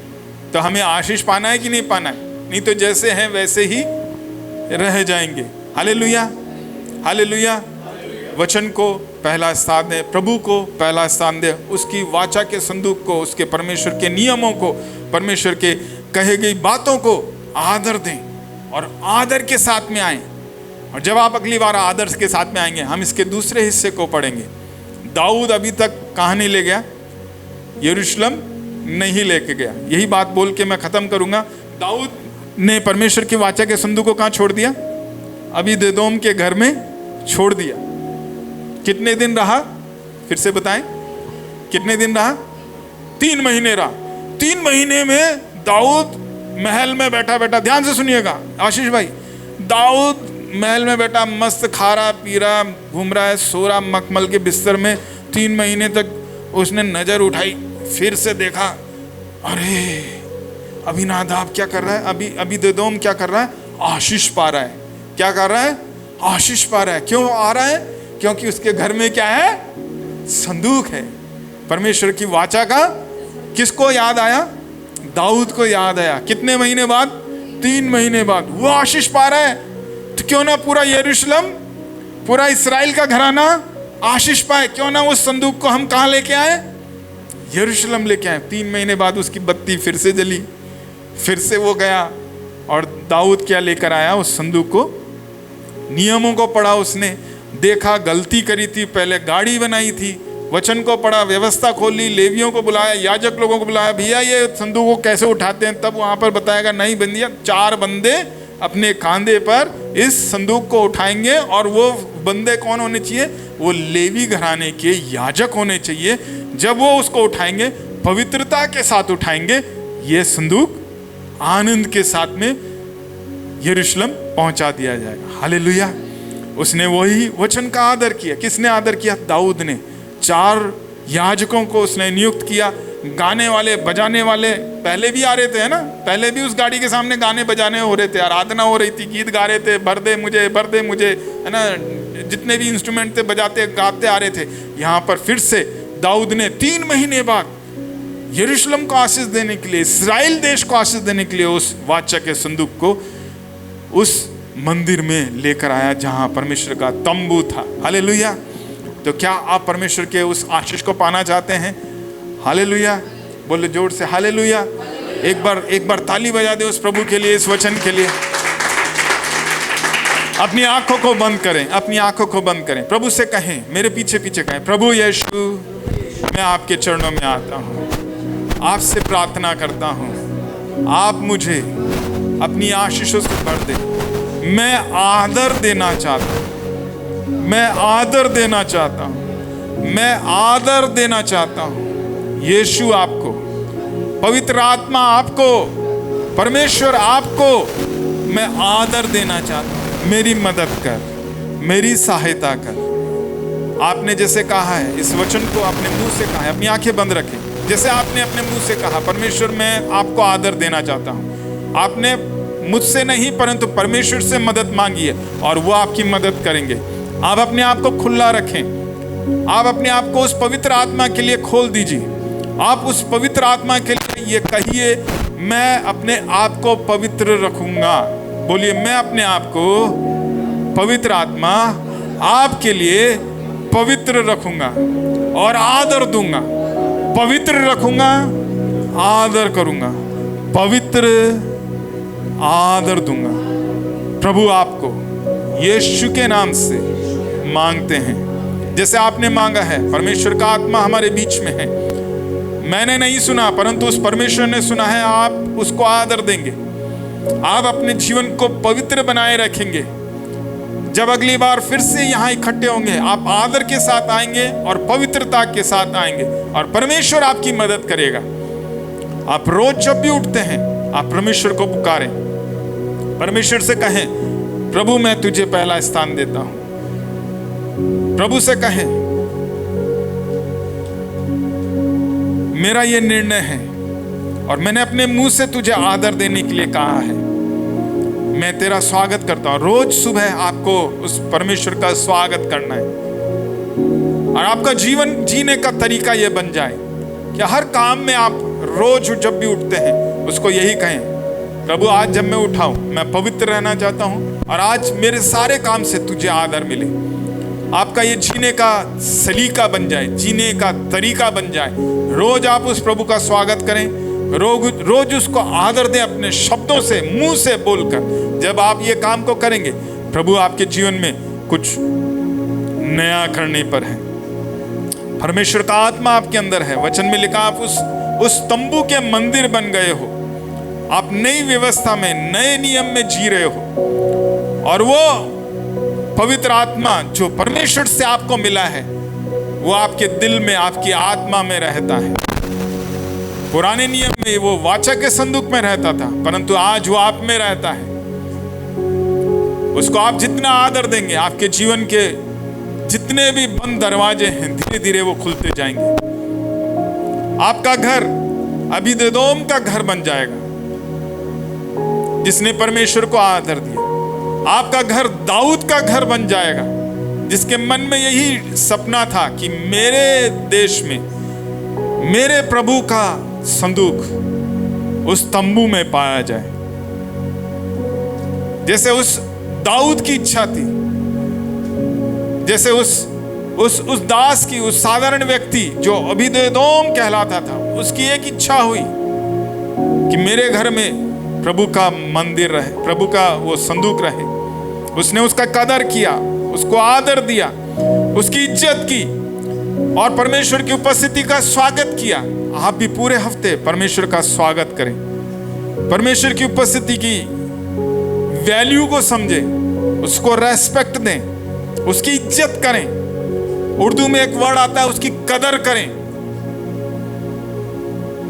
तो हमें आशीष पाना है कि नहीं पाना है? नहीं तो जैसे हैं वैसे ही रह जाएंगे। Hallelujah, hallelujah. वचन को पहला स्थान दे, प्रभु को पहला स्थान दे, उसकी वाचा के संदूक को, उसके परमेश्वर के नियमों को, परमेश्वर के कहे गई बातों को आदर दें और आदर के साथ में आएं। और जब आप अगली बार आदर के साथ में आएंगे, हम इसके दूसरे हिस्से को पढ़ेंगे। दाऊद अभी तक कहाँ नहीं ले गया? यरूशलेम नहीं लेके गया। यही बात बोल के मैं खत्म करूंगा। दाऊद ने परमेश्वर की वाचा के संदूक को कहाँ छोड़ दिया? ओबीदेदोम के घर में छोड़ दिया। कितने दिन रहा? फिर से बताएं, कितने दिन रहा? 3 महीने रहा। 3 महीने में दाऊद महल में बैठा बैठा, ध्यान से सुनिएगा आशीष भाई, दाऊद महल में बैठा मस्त खा रहा पी रहा घूम रहा है, सो रहा मखमल के बिस्तर में। 3 महीने तक उसने नजर उठाई, फिर से देखा, अरे अबीनादाब क्या कर रहा है? ओबीदेदोम क्या कर रहा है? आशीष पा रहा है। क्या कर रहा है? आशीष पा रहा है। क्यों आ रहा है? क्योंकि उसके घर में क्या है? संदूक है, परमेश्वर की वाचा का। किसको याद आया? दाऊद को याद आया। कितने महीने बाद? 3 महीने बाद। वो आशीष पा रहा है, तो क्यों ना पूरा यरूशलेम, पूरा इस्राएल का घराना आशीष पाए। क्यों ना उस संदूक को हम कहाँ लेके आए? यरूशलेम लेके आए। 3 महीने बाद उसकी बत्ती फिर से जली, फिर से वो गया। और दाऊद क्या लेकर आया? उस संदूक को, नियमों को पढ़ा उसने, देखा गलती करी थी, पहले गाड़ी बनाई थी, वचन को पढ़ा, व्यवस्था खोली, लेवियों को बुलाया, याजक लोगों को बुलाया, भैया ये संदूक को कैसे उठाते हैं। तब वहाँ पर बताएगा नहीं बंदिया, 4 बंदे अपने कंधे पर इस संदूक को उठाएंगे। और वो बंदे कौन होने चाहिए? वो लेवी घराने के याजक होने चाहिए। जब वो उसको उठाएंगे, पवित्रता के साथ उठाएंगे, ये संदूक आनंद के साथ में यरूशलेम पहुंचा दिया जाएगा। हालेलुया। उसने वही वचन का आदर किया। किसने आदर किया? दाऊद ने। 4 याजकों को उसने नियुक्त किया, गाने वाले बजाने वाले। पहले भी आ रहे थे, है ना, पहले भी उस गाड़ी के सामने गाने बजाने हो रहे थे, आराधना हो रही थी, गीत गा रहे थे, भर दे मुझे, है ना, जितने भी इंस्ट्रूमेंट थे बजाते गाते आ रहे थे। यहाँ पर फिर से दाऊद ने 3 महीने बाद यरूशलेम को आशीष देने के लिए, इस्राएल देश को आशीष देने के लिए उस वाचा के संदूक को उस मंदिर में लेकर आया जहां परमेश्वर का तंबू था। हालेलुया। तो क्या आप परमेश्वर के उस आशीष को पाना चाहते हैं? हालेलुया। बोले जोर से हालेलुया। एक बार ताली बजा दे उस प्रभु के लिए, इस वचन के लिए। अपनी आंखों को बंद करें, अपनी आंखों को बंद करें। प्रभु से कहें, मेरे पीछे पीछे कहें, प्रभु यीशु, मैं आपके चरणों में आता हूँ, आपसे प्रार्थना करता हूँ, आप मुझे अपनी आशीषों से भर दे। मैं आदर देना चाहता हूँ, मैं आदर देना चाहता हूँ, मैं आदर देना चाहता हूँ। यीशु आपको, पवित्र आत्मा आपको, परमेश्वर आपको मैं आदर देना चाहता हूँ। मेरी मदद कर, मेरी सहायता कर। आपने जैसे कहा है, इस वचन को अपने मुंह से कहा है, अपनी आंखें बंद रखें। जैसे आपने अपने मुंह से कहा, परमेश्वर मैं आपको आदर देना चाहता हूँ। आपने मुझसे नहीं परंतु परमेश्वर से मदद मांगी है और वो आपकी मदद करेंगे। आप अपने आप को खुला रखें, आप अपने आप को उस पवित्र आत्मा के लिए खोल दीजिए। आप उस पवित्र आत्मा के लिए ये कहिए, मैं अपने आप को पवित्र रखूंगा। बोलिए, मैं अपने आप को, पवित्र आत्मा, आपके लिए पवित्र रखूंगा और आदर दूंगा। पवित्र रखूंगा, आदर करूंगा, पवित्र आदर दूंगा। प्रभु आपको यीशु के नाम से मांगते हैं जैसे आपने मांगा है। परमेश्वर का आत्मा हमारे बीच में है। मैंने नहीं सुना परंतु उस परमेश्वर ने सुना है। आप उसको आदर देंगे, आप अपने जीवन को पवित्र बनाए रखेंगे। जब अगली बार फिर से यहाँ इकट्ठे होंगे, आप आदर के साथ आएंगे और पवित्रता के साथ आएंगे और परमेश्वर आपकी मदद करेगा। आप रोज जब भी उठते हैं, आप परमेश्वर को पुकारें, परमेश्वर से कहें, प्रभु मैं तुझे पहला स्थान देता हूं। प्रभु से कहें, मेरा ये निर्णय है और मैंने अपने मुंह से तुझे आदर देने के लिए कहा है। मैं तेरा स्वागत करता हूं। रोज सुबह आपको उस परमेश्वर का स्वागत करना है और आपका जीवन जीने का तरीका यह बन जाए कि हर काम में आप रोज जब भी उठते हैं उसको यही कहें, प्रभु आज जब मैं उठाऊं, मैं पवित्र रहना चाहता हूं और आज मेरे सारे काम से तुझे आदर मिले। आपका ये जीने का सलीका बन जाए, जीने का तरीका बन जाए। रोज आप उस प्रभु का स्वागत करें, रोज उसको आदर दें अपने शब्दों से, मुंह से बोलकर। जब आप ये काम को करेंगे, प्रभु आपके जीवन में कुछ नया करने पर है। परमेश्वर का आत्मा आपके अंदर है। वचन में लिखा, आप उस तंबू के मंदिर बन गए हो। आप नई व्यवस्था में, नए नियम में जी रहे हो और वो पवित्र आत्मा जो परमेश्वर से आपको मिला है वो आपके दिल में, आपकी आत्मा में रहता है। पुराने नियम में वो वाचा के संदूक में रहता था, परंतु आज वो आप में रहता है। उसको आप जितना आदर देंगे, आपके जीवन के जितने भी बंद दरवाजे हैं धीरे धीरे वो खुलते जाएंगे। आपका घर अबीदेदोम का घर बन जाएगा जिसने परमेश्वर को आदर दिया। आपका घर दाऊद का घर बन जाएगा जिसके मन में यही सपना था कि मेरे देश में मेरे प्रभु का संदूक उस तंबू में पाया जाए। जैसे उस दाऊद की इच्छा थी, जैसे उस दास की, उस साधारण व्यक्ति जो अबीदेदोम कहलाता था, उसकी एक इच्छा हुई कि मेरे घर में प्रभु का मंदिर रहे, प्रभु का वो संदूक रहे। उसने उसका कदर किया, उसको आदर दिया, उसकी इज्जत की और परमेश्वर की उपस्थिति का स्वागत किया। आप भी पूरे हफ्ते परमेश्वर का स्वागत करें, परमेश्वर की उपस्थिति की वैल्यू को समझें, उसको रेस्पेक्ट दें, उसकी इज्जत करें। उर्दू में एक वर्ड आता है, उसकी कदर करें।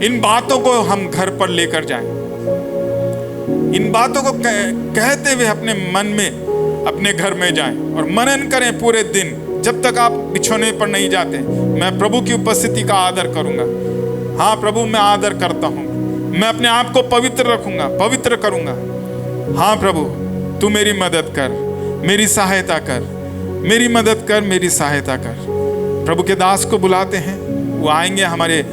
इन बातों को हम घर पर लेकर जाएं। इन बातों को कहते हुए अपने मन में अपने घर में जाएं और मनन करें पूरे दिन, जब तक आप बिछोने पर नहीं जाते। मैं प्रभु की उपस्थिति का आदर करूंगा। हाँ प्रभु, मैं आदर करता हूँ। मैं अपने आप को पवित्र रखूंगा, पवित्र करूंगा। हाँ प्रभु, तू मेरी मदद कर, मेरी सहायता कर, मेरी मदद कर, मेरी सहायता कर। प्रभु के दास को बुलाते हैं, वो आएंगे हमारे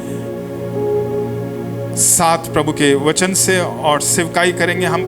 साथ प्रभु के वचन से और सेवकाई करेंगे। हम